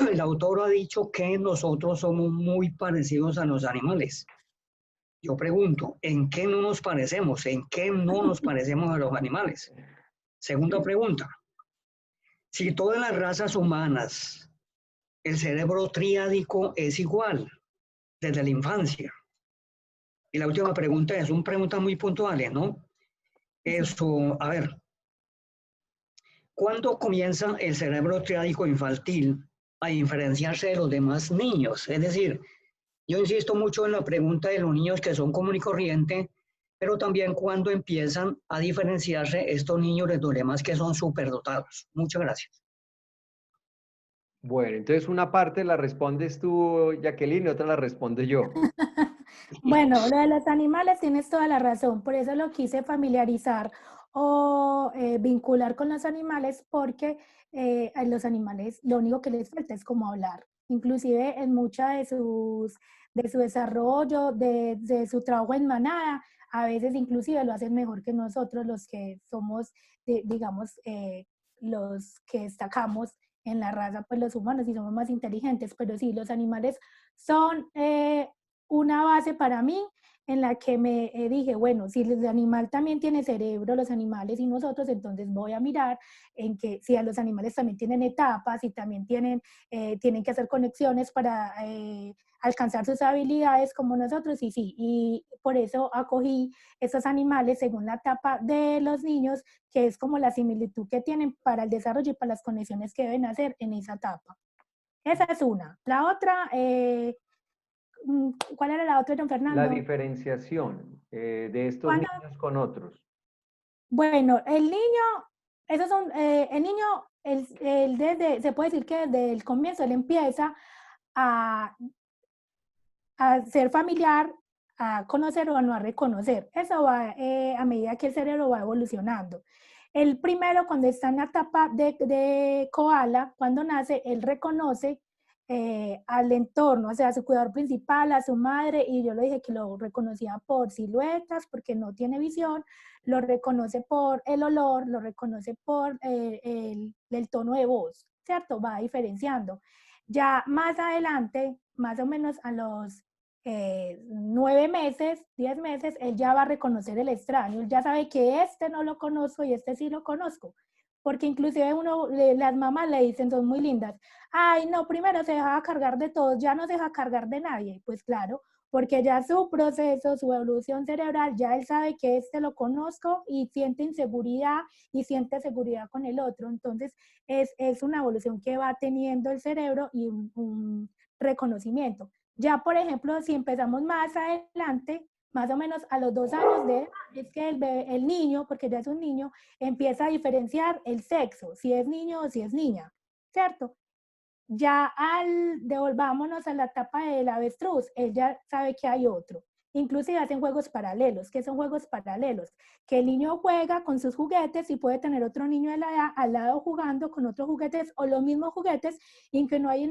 el autor ha dicho que nosotros somos muy parecidos a los animales. Yo pregunto, ¿en qué no nos parecemos? ¿En qué no nos parecemos a los animales? Segunda pregunta, si todas las razas humanas, el cerebro triádico es igual desde la infancia. Y la última pregunta es, son preguntas muy puntuales, ¿no? Eso, a ver, ¿cuándo comienza el cerebro triádico infantil a diferenciarse de los demás niños? Es decir, yo insisto mucho en la pregunta de los niños que son común y corriente, pero también cuando empiezan a diferenciarse estos niños de los demás que son superdotados. Muchas gracias. Bueno, entonces una parte la respondes tú, Jacqueline, y otra la respondo yo. Bueno, lo de los animales tienes toda la razón, por eso lo quise familiarizar o vincular con los animales, porque a los animales lo único que les falta es como hablar. Inclusive en mucha de su desarrollo, de su trabajo en manada, a veces inclusive lo hacen mejor que nosotros los que somos, digamos, los que destacamos en la raza, pues los humanos y somos más inteligentes, pero sí, los animales son una base para mí en la que me dije, bueno, si el animal también tiene cerebro, los animales y nosotros, entonces voy a mirar en que si a los animales también tienen etapas y también tienen que hacer conexiones para alcanzar sus habilidades como nosotros, y sí, y por eso acogí estos animales según la etapa de los niños, que es como la similitud que tienen para el desarrollo y para las conexiones que deben hacer en esa etapa. Esa es una. La otra, ¿cuál era la otra, don La Fernando? diferenciación de estos ¿Cuándo? niños con otros. Bueno, el niño, esos son, el niño, se puede decir que desde el comienzo él empieza a, a ser familiar, a conocer o a no a reconocer. Eso va a medida que el cerebro va evolucionando. El primero, cuando está en la etapa de koala, cuando nace, él reconoce al entorno, o sea, a su cuidador principal, a su madre, y yo le dije que lo reconocía por siluetas, porque no tiene visión, lo reconoce por el olor, lo reconoce por el tono de voz, ¿cierto? Va diferenciando. Ya más adelante, más o menos a los 9 meses, 10 meses, él ya va a reconocer el extraño, él ya sabe que este no lo conozco y este sí lo conozco, porque inclusive las mamás le dicen, son muy lindas, ay no, primero se deja cargar de todos, ya no se deja cargar de nadie, pues claro, porque ya su proceso, su evolución cerebral, ya él sabe que este lo conozco y siente inseguridad y siente seguridad con el otro, entonces es una evolución que va teniendo el cerebro y un reconocimiento. Ya, por ejemplo, si empezamos más adelante, más o menos a los 2 años de edad, es que el niño, porque ya es un niño, empieza a diferenciar el sexo, si es niño o si es niña, ¿cierto? Ya devolvámonos a la etapa del avestruz, él ya sabe que hay otro. Inclusive hacen juegos paralelos. ¿Qué son juegos paralelos? Que el niño juega con sus juguetes y puede tener otro niño de la edad al lado jugando con otros juguetes o los mismos juguetes, y que no hay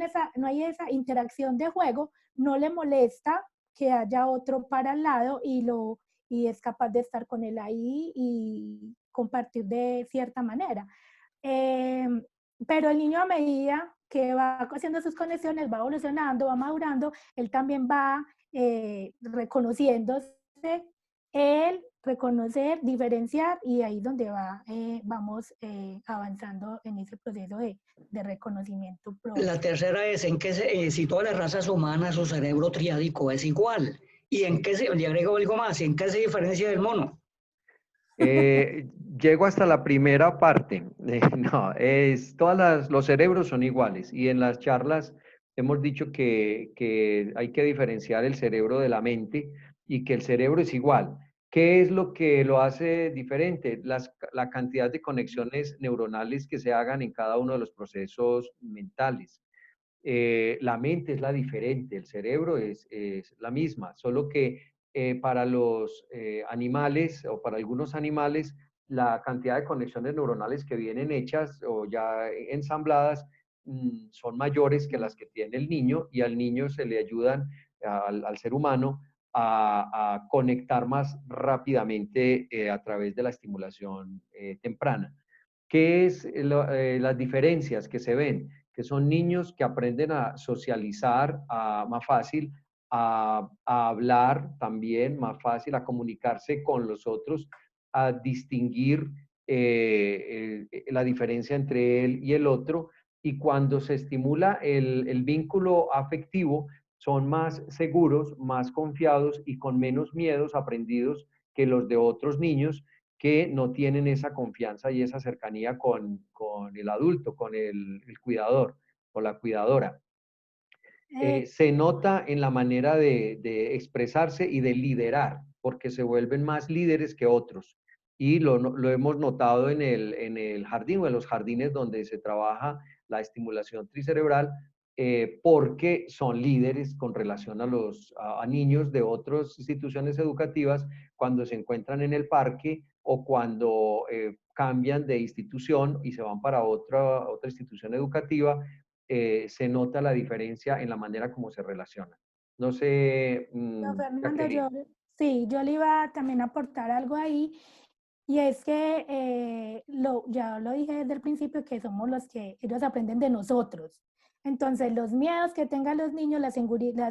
esa interacción de juego, no le molesta que haya otro para al lado y es capaz de estar con él ahí y compartir de cierta manera. Eh, pero el niño, a medida que va haciendo sus conexiones, va evolucionando, va madurando, él también va reconociéndose, él reconocer, diferenciar, y ahí donde vamos avanzando en ese proceso de reconocimiento propio. La tercera es en que si todas las razas humanas su cerebro triádico es igual. Y en qué le agrego algo más, ¿en qué se diferencia del mono? Llego hasta la primera parte. No, los cerebros son iguales y en las charlas hemos dicho que hay que diferenciar el cerebro de la mente y que el cerebro es igual. ¿Qué es lo que lo hace diferente? La cantidad de conexiones neuronales que se hagan en cada uno de los procesos mentales. La mente es la diferente, el cerebro es la misma, solo que para los animales o para algunos animales, la cantidad de conexiones neuronales que vienen hechas o ya ensambladas son mayores que las que tiene el niño, y al niño se le ayudan al ser humano a conectar más rápidamente a través de la estimulación temprana. ¿Qué es las diferencias que se ven? Que son niños que aprenden a socializar más fácil, a hablar también más fácil, a comunicarse con los otros, a distinguir la diferencia entre él y el otro. Y cuando se estimula el vínculo afectivo, son más seguros, más confiados y con menos miedos aprendidos que los de otros niños que no tienen esa confianza y esa cercanía con el adulto, con el cuidador o la cuidadora. Se nota en la manera de expresarse y de liderar. porque se vuelven más líderes que otros. Y lo hemos notado en el jardín o en los jardines donde se trabaja la estimulación tricerebral, porque son líderes con relación a niños de otras instituciones educativas cuando se encuentran en el parque o cuando cambian de institución y se van para otra institución educativa, se nota la diferencia en la manera como se relacionan. No sé, No, Fernando, Jacqueline. sí, yo le iba también a aportar algo ahí, y es que ya lo dije desde el principio, que somos los que ellos aprenden de nosotros. Entonces, los miedos que tengan los niños, las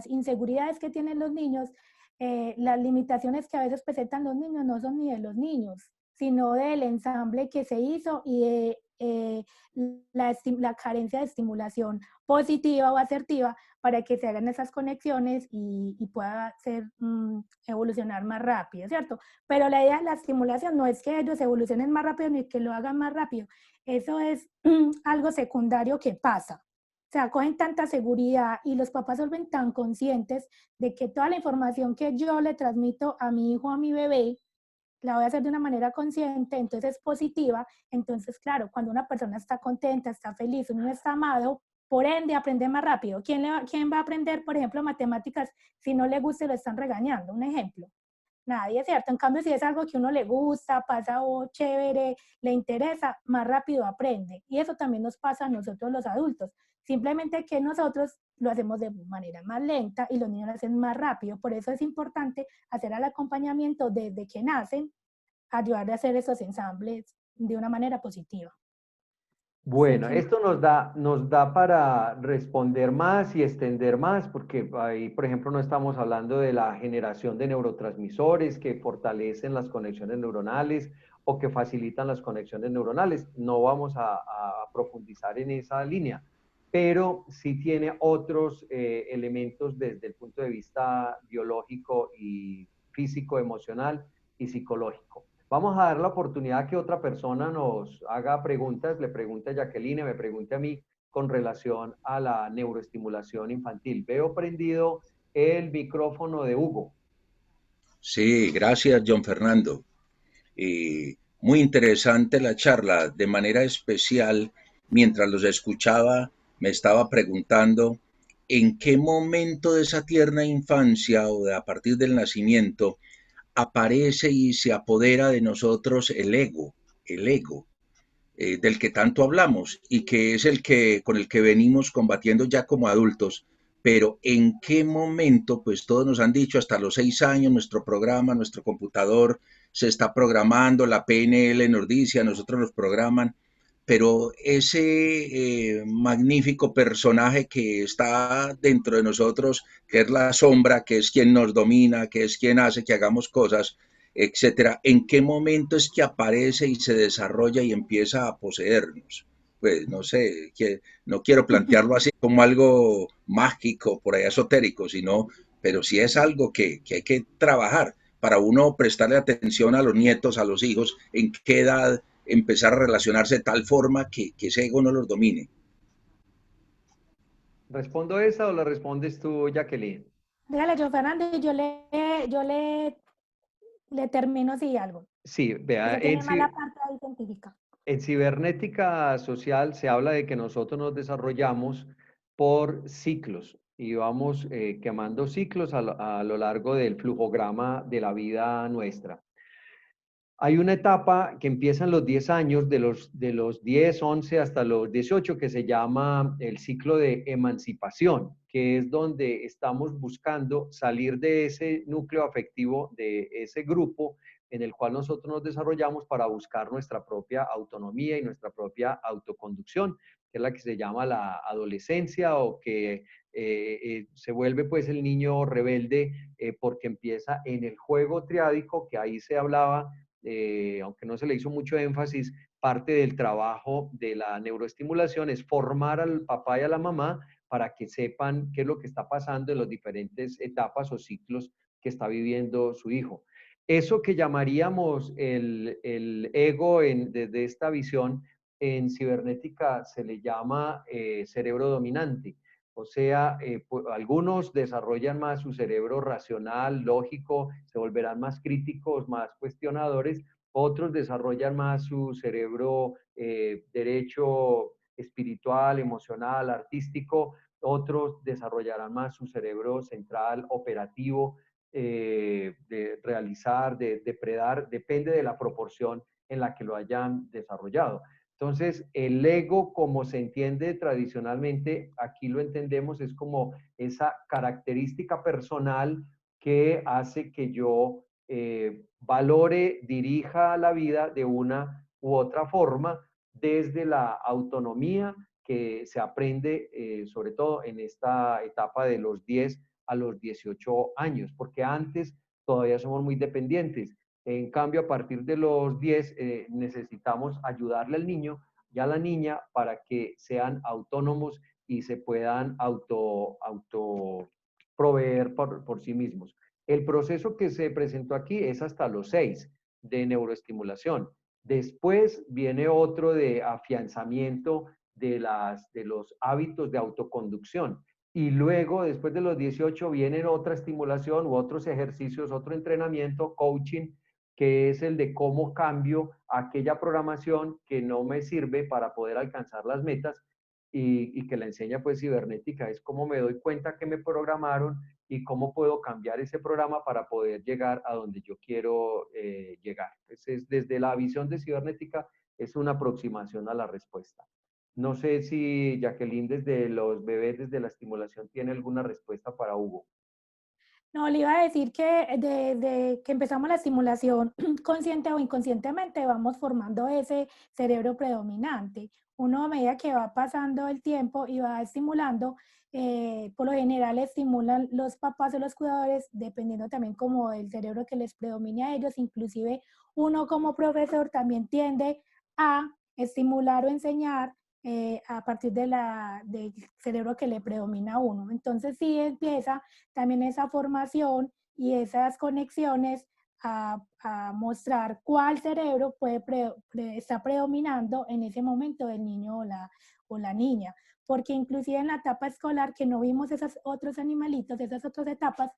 inseguridades que tienen los niños, las limitaciones que a veces presentan los niños no son ni de los niños, sino del ensamble que se hizo y de la carencia de estimulación positiva o asertiva para que se hagan esas conexiones y pueda evolucionar más rápido, ¿cierto? Pero la idea de la estimulación no es que ellos evolucionen más rápido ni que lo hagan más rápido. Eso es algo secundario que pasa. O sea, cogen tanta seguridad y los papás se vuelven tan conscientes de que toda la información que yo le transmito a mi hijo, a mi bebé, la voy a hacer de una manera consciente, entonces positiva. Entonces, claro, cuando una persona está contenta, está feliz, uno está amado, por ende aprende más rápido. ¿Quién va a aprender, por ejemplo, matemáticas si no le gusta y lo están regañando? Un ejemplo. Nadie, ¿cierto? En cambio, si es algo que uno le gusta, pasa chévere, le interesa, más rápido aprende. Y eso también nos pasa a nosotros los adultos. Simplemente que nosotros lo hacemos de manera más lenta y los niños lo hacen más rápido. Por eso es importante hacer el acompañamiento desde que nacen, ayudar a hacer esos ensambles de una manera positiva. Bueno, esto nos da para responder más y extender más, porque ahí, por ejemplo, no estamos hablando de la generación de neurotransmisores que fortalecen las conexiones neuronales o que facilitan las conexiones neuronales. No vamos a profundizar en esa línea, pero sí tiene otros elementos desde el punto de vista biológico y físico, emocional y psicológico. Vamos a dar la oportunidad que otra persona nos haga preguntas, le pregunte a Jacqueline, me pregunte a mí con relación a la neuroestimulación infantil. Veo prendido el micrófono de Hugo. Sí, gracias, John Fernando. Muy interesante la charla. De manera especial, mientras los escuchaba, me estaba preguntando en qué momento de esa tierna infancia o de a partir del nacimiento aparece y se apodera de nosotros el ego del que tanto hablamos y que es el que con el que venimos combatiendo ya como adultos. Pero en qué momento, pues todos nos han dicho hasta los 6 años, nuestro programa, nuestro computador se está programando, la PNL nos dice, a nosotros nos programan, pero ese magnífico personaje que está dentro de nosotros, que es la sombra, que es quien nos domina, que es quien hace que hagamos cosas, etcétera, ¿en qué momento es que aparece y se desarrolla y empieza a poseernos? Pues no sé, no quiero plantearlo así como algo mágico, por ahí esotérico, sino, pero sí es algo que hay que trabajar para uno prestarle atención a los nietos, a los hijos, en qué edad empezar a relacionarse de tal forma que ese ego no los domine. ¿Respondo esa o la respondes tú, Jacqueline? Dígale, yo, Fernando, y le termino si algo. Sí, vea, Usted tiene mala parte ahí científica. en cibernética social se habla de que nosotros nos desarrollamos por ciclos y vamos quemando ciclos a lo largo del flujograma de la vida nuestra. Hay una etapa que empieza en los 10 años, de los 10, 11 hasta los 18, que se llama el ciclo de emancipación, que es donde estamos buscando salir de ese núcleo afectivo, de ese grupo en el cual nosotros nos desarrollamos para buscar nuestra propia autonomía y nuestra propia autoconducción, que es la que se llama la adolescencia o que se vuelve pues el niño rebelde porque empieza en el juego triádico, que ahí se hablaba aunque no se le hizo mucho énfasis, parte del trabajo de la neuroestimulación es formar al papá y a la mamá para que sepan qué es lo que está pasando en las diferentes etapas o ciclos que está viviendo su hijo. Eso que llamaríamos el ego desde esta visión, en cibernética se le llama cerebro dominante. O sea, algunos desarrollan más su cerebro racional, lógico, se volverán más críticos, más cuestionadores, otros desarrollan más su cerebro derecho espiritual, emocional, artístico, otros desarrollarán más su cerebro central, operativo, de realizar, de depredar, depende de la proporción en la que lo hayan desarrollado. Entonces, el ego, como se entiende tradicionalmente, aquí lo entendemos, es como esa característica personal que hace que yo valore, dirija la vida de una u otra forma desde la autonomía que se aprende sobre todo en esta etapa de los 10 a los 18 años, porque antes todavía somos muy dependientes. En cambio, a partir de los 10 necesitamos ayudarle al niño y a la niña para que sean autónomos y se puedan auto proveer por sí mismos. El proceso que se presentó aquí es hasta los 6 de neuroestimulación. Después viene otro de afianzamiento de los hábitos de autoconducción. Y luego, después de los 18, vienen otra estimulación u otros ejercicios, otro entrenamiento, coaching, que es el de cómo cambio aquella programación que no me sirve para poder alcanzar las metas y que la enseña pues cibernética, es cómo me doy cuenta que me programaron y cómo puedo cambiar ese programa para poder llegar a donde yo quiero llegar. Entonces, desde la visión de cibernética es una aproximación a la respuesta. No sé si Jacqueline desde los bebés, desde la estimulación, tiene alguna respuesta para Hugo. No, le iba a decir que desde que empezamos la estimulación, consciente o inconscientemente, vamos formando ese cerebro predominante. Uno a medida que va pasando el tiempo y va estimulando, por lo general estimulan los papás o los cuidadores, dependiendo también como del cerebro que les predomine a ellos. Inclusive uno como profesor también tiende a estimular o enseñar a partir del cerebro que le predomina a uno. Entonces sí empieza también esa formación y esas conexiones a mostrar cuál cerebro está predominando en ese momento del niño o la niña. Porque inclusive en la etapa escolar, que no vimos esos otros animalitos, esas otras etapas,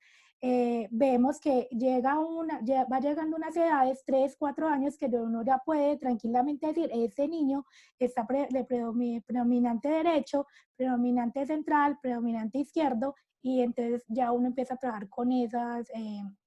vemos que va llegando unas edades, 3, 4 años, que uno ya puede tranquilamente decir, ese niño está predominante derecho, predominante central, predominante izquierdo, y entonces ya uno empieza a trabajar con esas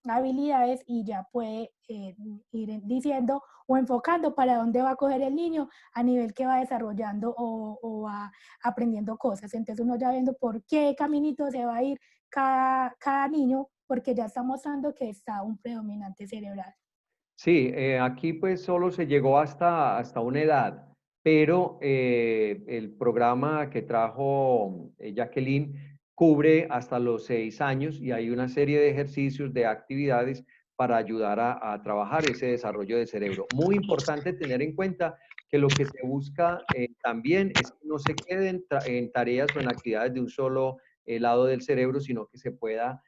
habilidades y ya puede ir diciendo o enfocando para dónde va a coger el niño a nivel que va desarrollando o va aprendiendo cosas. Entonces uno ya viendo por qué caminito se va a ir cada niño, porque ya está mostrando que está un predominante cerebral. Sí, aquí pues solo se llegó hasta una edad, pero el programa que trajo Jacqueline cubre hasta los 6 años y hay una serie de ejercicios, de actividades para ayudar a trabajar ese desarrollo del cerebro. Muy importante tener en cuenta que lo que se busca también es que no se queden en tareas o en actividades de un solo lado del cerebro, sino que se pueda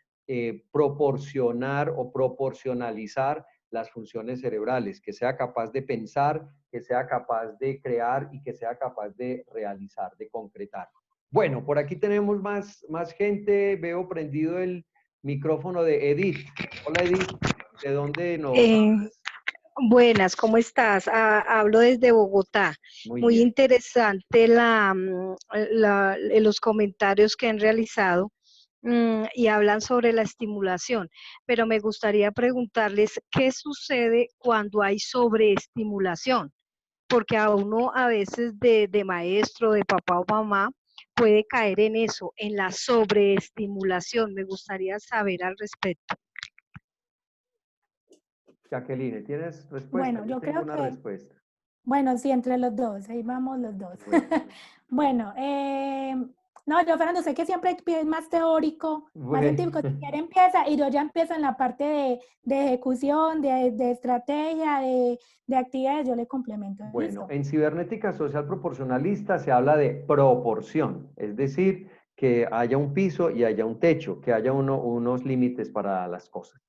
proporcionar o proporcionalizar las funciones cerebrales, que sea capaz de pensar, que sea capaz de crear y que sea capaz de realizar, de concretar. Bueno, por aquí tenemos más gente. Veo prendido el micrófono de Edith. Hola Edith, ¿de dónde nos hablas? Buenas, ¿cómo estás? Hablo desde Bogotá. Muy bien. interesante los comentarios que han realizado y hablan sobre la estimulación, pero me gustaría preguntarles qué sucede cuando hay sobreestimulación, porque a uno a veces de maestro, de papá o mamá, puede caer en eso, en la sobreestimulación. Me gustaría saber al respecto. Jacqueline, ¿tienes respuesta? Bueno, yo tengo creo una que, respuesta. bueno, sí, entre los dos, ahí vamos los dos. Bueno, Bueno, no, yo, Fernando, sé que siempre es más teórico, más científico, si quiere empieza, y yo ya empiezo en la parte de ejecución, de estrategia, de actividades, yo le complemento. Bueno, ¿Listo? en cibernética social proporcionalista se habla de proporción, es decir, que haya un piso y haya un techo, que haya unos límites para las cosas.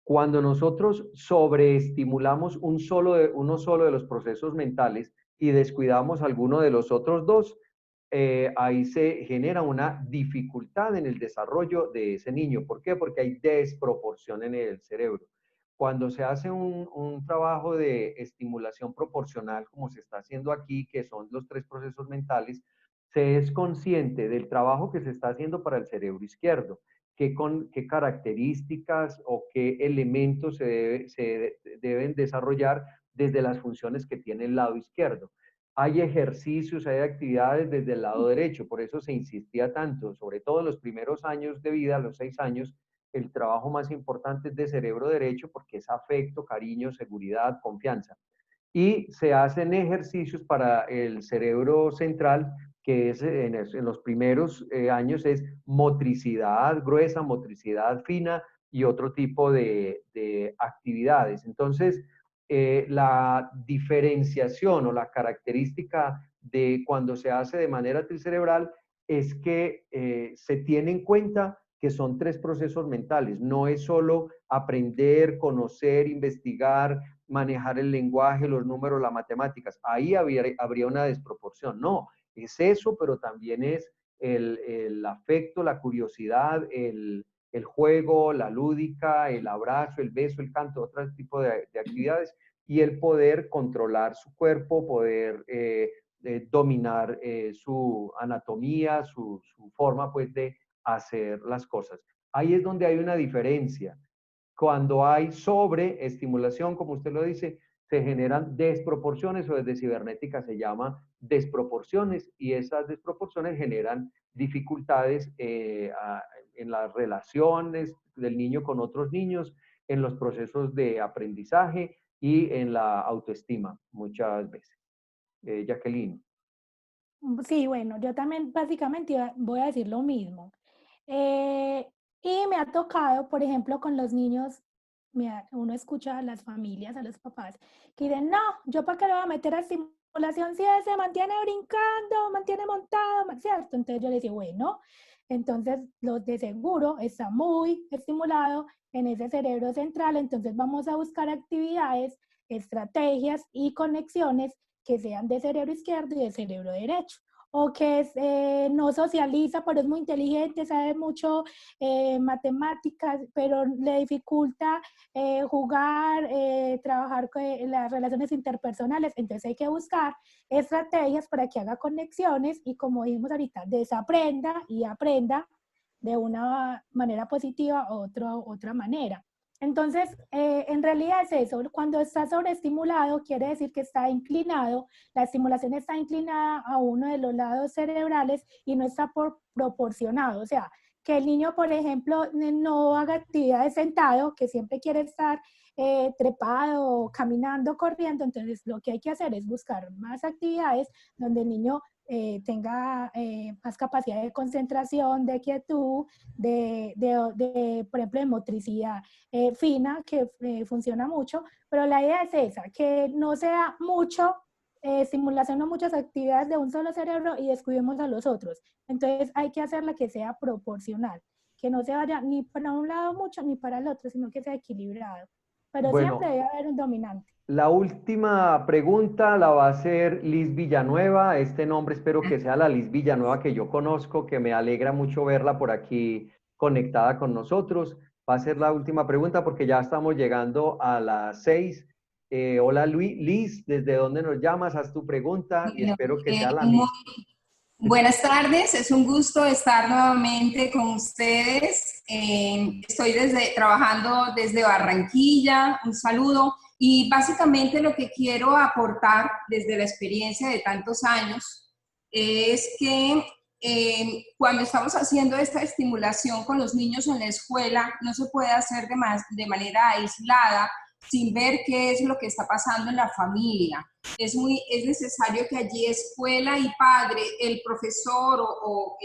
Cuando nosotros sobreestimulamos uno solo de los procesos mentales y descuidamos alguno de los otros dos, ahí se genera una dificultad en el desarrollo de ese niño. ¿Por qué? Porque hay desproporción en el cerebro. Cuando se hace un trabajo de estimulación proporcional, como se está haciendo aquí, que son los 3 procesos mentales, se es consciente del trabajo que se está haciendo para el cerebro izquierdo, qué características o qué elementos se deben desarrollar desde las funciones que tiene el lado izquierdo. Hay ejercicios, hay actividades desde el lado derecho, por eso se insistía tanto, sobre todo en los primeros años de vida, los 6 años, el trabajo más importante es de cerebro derecho porque es afecto, cariño, seguridad, confianza. Y se hacen ejercicios para el cerebro central, que es en los primeros años es motricidad gruesa, motricidad fina y otro tipo de actividades. Entonces, la diferenciación o la característica de cuando se hace de manera tricerebral es que se tiene en cuenta que son 3 procesos mentales. No es solo aprender, conocer, investigar, manejar el lenguaje, los números, las matemáticas. Ahí habría una desproporción. No, es eso, pero también es el afecto, la curiosidad, el juego, la lúdica, el abrazo, el beso, el canto, otro tipo de actividades, y el poder controlar su cuerpo, poder dominar su anatomía, su forma pues de hacer las cosas. Ahí es donde hay una diferencia. Cuando hay sobreestimulación, como usted lo dice, se generan desproporciones, o desde cibernética se llama desproporciones, y esas desproporciones generan dificultades en las relaciones del niño con otros niños, en los procesos de aprendizaje y en la autoestima muchas veces. Jacqueline. Sí, bueno, yo también básicamente voy a decir lo mismo. Y me ha tocado, por ejemplo, con los niños, uno escucha a las familias, a los papás, que dicen, no, yo para qué lo voy a meter a estimulación si ese mantiene brincando, mantiene montado, ¿cierto? Entonces yo les digo, bueno, entonces los de seguro está muy estimulado en ese cerebro central, entonces vamos a buscar actividades, estrategias y conexiones que sean de cerebro izquierdo y de cerebro derecho, o que no socializa, pero es muy inteligente, sabe mucho matemáticas, pero le dificulta jugar, trabajar con las relaciones interpersonales. Entonces hay que buscar estrategias para que haga conexiones y, como dijimos ahorita, desaprenda y aprenda de una manera positiva o otra manera. Entonces, en realidad es eso, cuando está sobreestimulado quiere decir que está inclinado, la estimulación está inclinada a uno de los lados cerebrales y no está proporcionado, o sea, que el niño, por ejemplo, no haga actividades sentado, que siempre quiere estar trepado, caminando, corriendo. Entonces lo que hay que hacer es buscar más actividades donde el niño tenga más capacidad de concentración, de quietud, por ejemplo, de motricidad fina, que funciona mucho, pero la idea es esa, que no sea mucho estimulación o muchas actividades de un solo cerebro y descuidemos a los otros. Entonces hay que hacerla que sea proporcional, que no se vaya ni para un lado mucho ni para el otro, sino que sea equilibrado. Pero Bueno, siempre debe haber un dominante. La última pregunta la va a hacer Liz Villanueva. Este nombre espero que sea la Liz Villanueva que yo conozco, que me alegra mucho verla por aquí conectada con nosotros. Va a ser la última pregunta porque ya estamos llegando a las 6. Hola Liz, ¿desde dónde nos llamas? Haz tu pregunta y espero que sea la misma. Buenas tardes, es un gusto estar nuevamente con ustedes. Estoy trabajando desde Barranquilla, un saludo. Y básicamente lo que quiero aportar desde la experiencia de tantos años es que cuando estamos haciendo esta estimulación con los niños en la escuela, no se puede hacer de manera aislada, sin ver qué es lo que está pasando en la familia. Es necesario que allí escuela y padre, el profesor o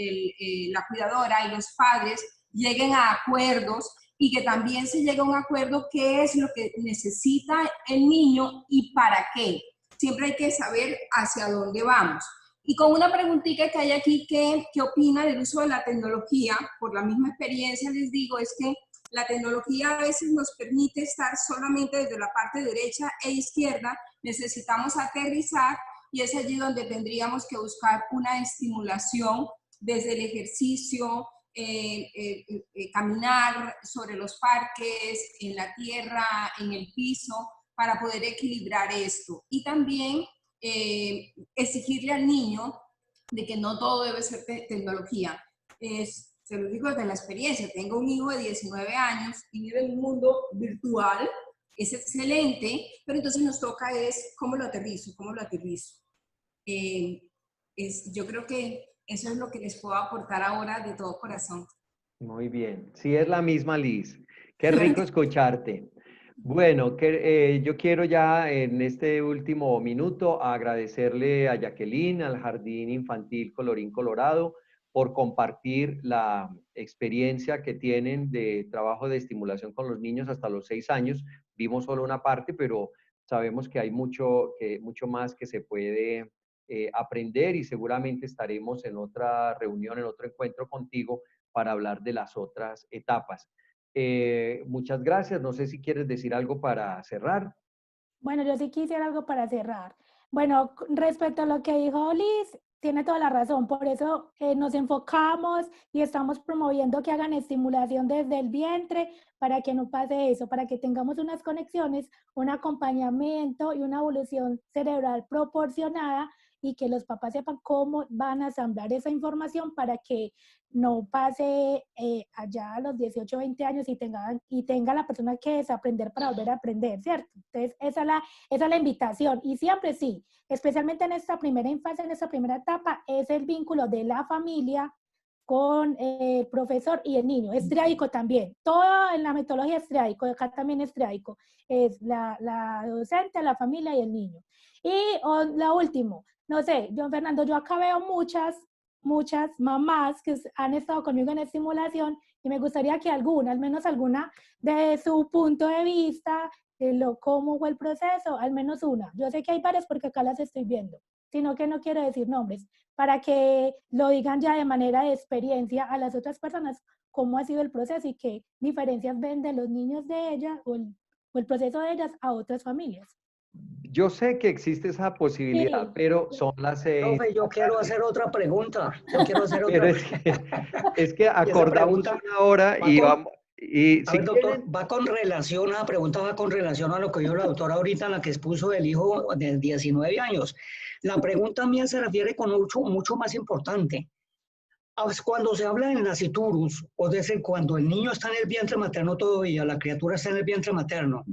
la cuidadora y los padres lleguen a acuerdos y que también se llegue a un acuerdo qué es lo que necesita el niño y para qué. Siempre hay que saber hacia dónde vamos. Y con una preguntita que hay aquí, ¿qué opina del uso de la tecnología? Por la misma experiencia les digo, es que la tecnología a veces nos permite estar solamente desde la parte derecha e izquierda, necesitamos aterrizar y es allí donde tendríamos que buscar una estimulación desde el ejercicio, caminar sobre los parques, en la tierra, en el piso, para poder equilibrar esto. Y también exigirle al niño de que no todo debe ser tecnología. Se lo digo desde la experiencia, tengo un hijo de 19 años y vive en un mundo virtual, es excelente, pero entonces nos toca es cómo lo aterrizo, cómo lo aterrizo. Yo creo que eso es lo que les puedo aportar ahora de todo corazón. Muy bien. Sí, es la misma Liz. Qué rico escucharte. Bueno, yo quiero ya en este último minuto agradecerle a Jacqueline, al Jardín Infantil Colorín Colorado, por compartir la experiencia que tienen de trabajo de estimulación con los niños hasta los 6 años. Vimos solo una parte, pero sabemos que hay mucho más que se puede aprender y seguramente estaremos en otra reunión, en otro encuentro contigo para hablar de las otras etapas. Muchas gracias. No sé si quieres decir algo para cerrar. Bueno, yo sí quisiera algo para cerrar. Bueno, respecto a lo que dijo Liz, tiene toda la razón. Por eso nos enfocamos y estamos promoviendo que hagan estimulación desde el vientre para que no pase eso, para que tengamos unas conexiones, un acompañamiento y una evolución cerebral proporcionada y que los papás sepan cómo van a asamblar esa información para que no pase allá a los 18, 20 años y tenga la persona que desaprender para volver a aprender, ¿cierto? Entonces, esa es la invitación. Y siempre sí, especialmente en esta primera infancia, en esta primera etapa, es el vínculo de la familia con el profesor y el niño. Es triádico también. Todo en la metodología es triádico, acá también es triádico. Es la docente, la familia y el niño. Y lo último, no sé, John Fernando, yo acá veo muchas mamás que han estado conmigo en estimulación y me gustaría que alguna, al menos alguna, de su punto de vista, cómo fue el proceso, al menos una. Yo sé que hay varias porque acá las estoy viendo, sino que no quiero decir nombres, para que lo digan ya de manera de experiencia a las otras personas, cómo ha sido el proceso y qué diferencias ven de los niños de ellas o el proceso de ellas a otras familias. Yo sé que existe esa posibilidad, Sí. pero son las 6 Profe, de yo la quiero tarde. hacer otra pregunta. Yo quiero hacer Pero otra. es que Y esa acordamos pregunta una hora va y con, vamos. Y a si ver, doctor, quieren, va con relación, la pregunta va con relación a lo que dijo la doctora ahorita, la que expuso del hijo de 19 años. La pregunta mía se refiere con mucho más importante. Cuando se habla de naciturus, o decir, cuando el niño está en el vientre materno todavía, la criatura está en el vientre materno,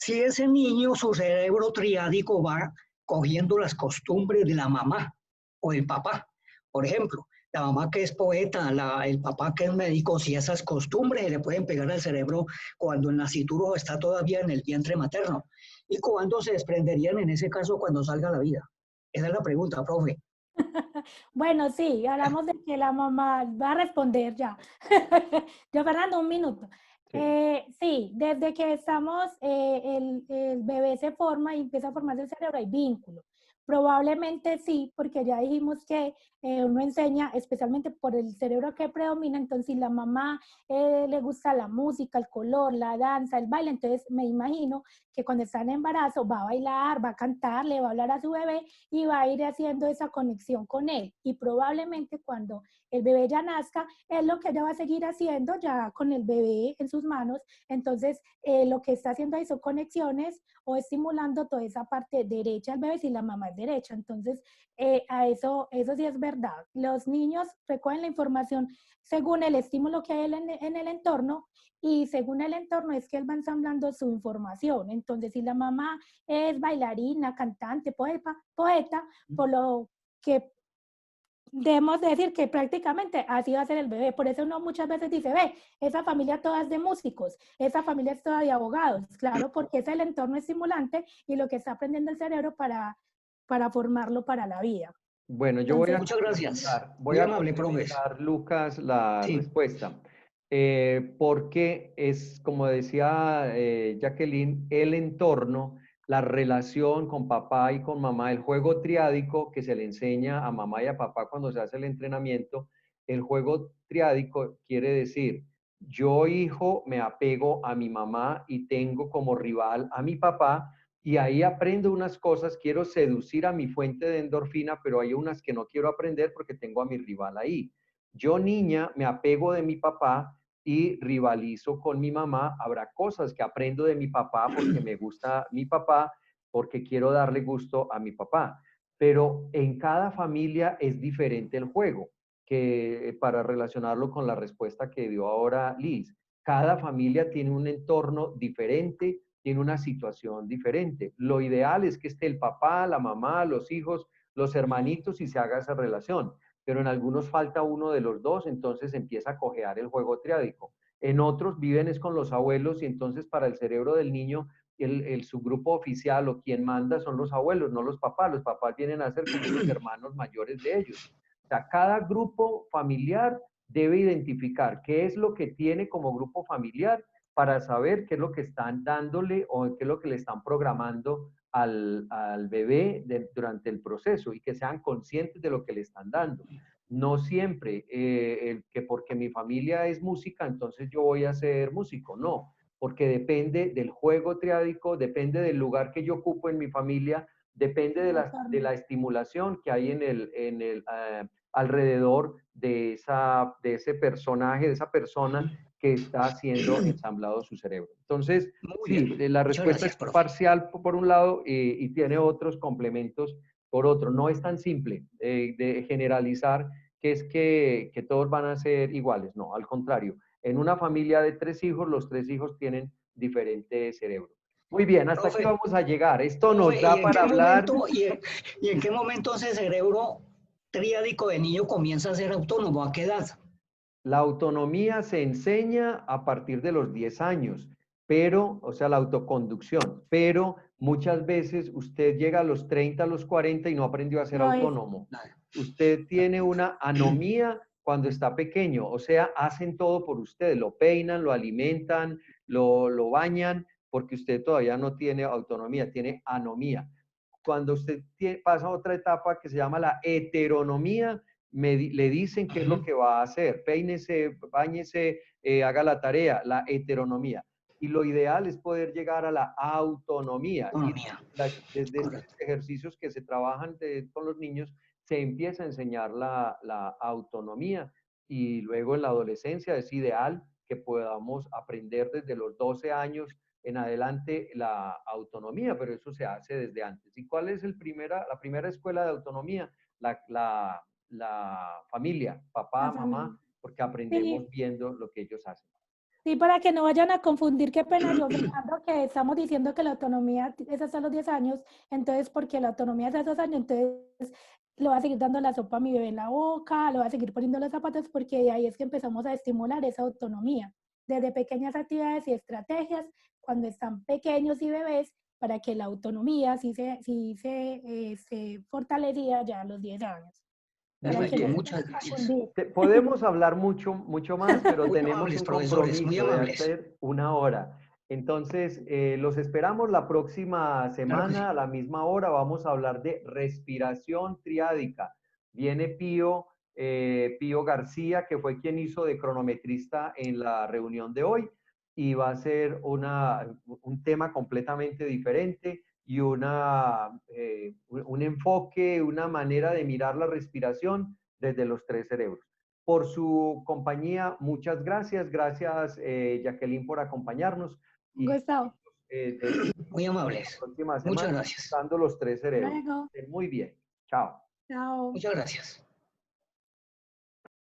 si ese niño, su cerebro triádico va cogiendo las costumbres de la mamá o el papá. Por ejemplo, la mamá que es poeta, el papá que es médico, si esas costumbres le pueden pegar al cerebro cuando el nacituro está todavía en el vientre materno. ¿Y cuándo se desprenderían en ese caso cuando salga a la vida? Esa es la pregunta, profe. Bueno, sí, hablamos de que la mamá va a responder ya. Yo, Fernando, un minuto. sí. Sí, desde que estamos, el bebé se forma y empieza a formarse el cerebro, hay vínculo. Probablemente sí, porque ya dijimos que uno enseña especialmente por el cerebro que predomina, entonces si la mamá le gusta la música, el color, la danza, el baile, entonces me imagino que cuando está en embarazo va a bailar, va a cantar, le va a hablar a su bebé y va a ir haciendo esa conexión con él. Y probablemente cuando el bebé ya nazca, es lo que ella va a seguir haciendo ya con el bebé en sus manos. Entonces, lo que está haciendo ahí son conexiones o estimulando toda esa parte derecha del bebé si la mamá es derecha. Entonces, eso sí es verdad. Los niños recogen la información según el estímulo que hay en el entorno y según el entorno es que él va ensamblando su información. Entonces, si la mamá es bailarina, cantante, poeta, por lo que debemos decir que prácticamente así va a ser el bebé. Por eso uno muchas veces dice, ve, esa familia toda es de músicos, esa familia es toda de abogados. Claro, porque es el entorno estimulante y lo que está aprendiendo el cerebro para formarlo para la vida. Bueno, yo Entonces, Muchas gracias. voy Muy a amable, profes. complementar, Lucas, la Sí. respuesta. Porque es, como decía Jacqueline, el entorno, la relación con papá y con mamá, el juego triádico que se le enseña a mamá y a papá cuando se hace el entrenamiento, el juego triádico quiere decir, yo hijo me apego a mi mamá y tengo como rival a mi papá, y ahí aprendo unas cosas, quiero seducir a mi fuente de endorfina, pero hay unas que no quiero aprender porque tengo a mi rival ahí. Yo, niña, me apego de mi papá y rivalizo con mi mamá. Habrá cosas que aprendo de mi papá porque me gusta mi papá, porque quiero darle gusto a mi papá. Pero en cada familia es diferente el juego, que para relacionarlo con la respuesta que dio ahora Liz, cada familia tiene un entorno diferente, tiene una situación diferente. Lo ideal es que esté el papá, la mamá, los hijos, los hermanitos y se haga esa relación, pero en algunos falta uno de los dos, entonces empieza a cojear el juego triádico. En otros viven es con los abuelos y entonces para el cerebro del niño el subgrupo oficial o quien manda son los abuelos, no los papás vienen a ser como los hermanos mayores de ellos. O sea, cada grupo familiar debe identificar qué es lo que tiene como grupo familiar para saber qué es lo que están dándole o qué es lo que le están programando al bebé durante el proceso y que sean conscientes de lo que le están dando. No siempre que porque mi familia es música, entonces yo voy a ser músico, no, porque depende del juego triádico, depende del lugar que yo ocupo en mi familia, depende de la estimulación que hay alrededor de ese personaje, de esa persona que está haciendo ensamblado su cerebro. Entonces, sí, la respuesta es parcial por un lado y tiene otros complementos por otro. No es tan simple de generalizar que es que todos van a ser iguales. No, al contrario. En una familia de 3 hijos, los 3 hijos tienen diferente cerebro. Muy bien, hasta aquí vamos a llegar. Esto nos da para hablar... ¿Y en qué momento ese cerebro triádico de niño comienza a ser autónomo? ¿A qué edad? La autonomía se enseña a partir de los 10 años, pero, o sea, la autoconducción, pero muchas veces usted llega a los 30, a los 40 y no aprendió a ser autónomo. Usted tiene una anomía cuando está pequeño, o sea, hacen todo por usted, lo peinan, lo alimentan, lo bañan, porque usted todavía no tiene autonomía, tiene anomía. Cuando usted pasa a otra etapa que se llama la heteronomía, le dicen qué es lo que va a hacer, peínese, báñese, haga la tarea, la heteronomía. Y lo ideal es poder llegar a la autonomía. Y desde estos ejercicios que se trabajan con los niños, se empieza a enseñar la autonomía. Y luego en la adolescencia es ideal que podamos aprender desde los 12 años en adelante la autonomía, pero eso se hace desde antes. ¿Y cuál es la primera escuela de autonomía? La familia, papá, mamá, porque aprendemos viendo lo que ellos hacen. Sí, para que no vayan a confundir, qué pena yo, Fernando, que estamos diciendo que la autonomía es hasta los 10 años, entonces, porque la autonomía es hasta los 2 años, entonces le voy a seguir dando la sopa a mi bebé en la boca, le voy a seguir poniendo los zapatos, porque de ahí es que empezamos a estimular esa autonomía, desde pequeñas actividades y estrategias, cuando están pequeños y bebés, para que la autonomía sí se fortalecía ya a los 10 años. Muy bien. Muchas gracias. Podemos hablar mucho más, pero tenemos un compromiso de amables. hacer 1 hora. Entonces, los esperamos la próxima semana, Claro, a la misma hora. Vamos a hablar de respiración triádica. Viene Pío García, que fue quien hizo de cronometrista en la reunión de hoy, y va a ser un tema completamente diferente y un enfoque, una manera de mirar la respiración desde los 3 cerebros. Por su compañía, muchas gracias. Gracias, Jacqueline, por acompañarnos. Gustavo. Muy amables. Próxima semana, Muchas gracias. usando los 3 cerebros. Luego. Muy bien. Chao. Chao. Muchas gracias.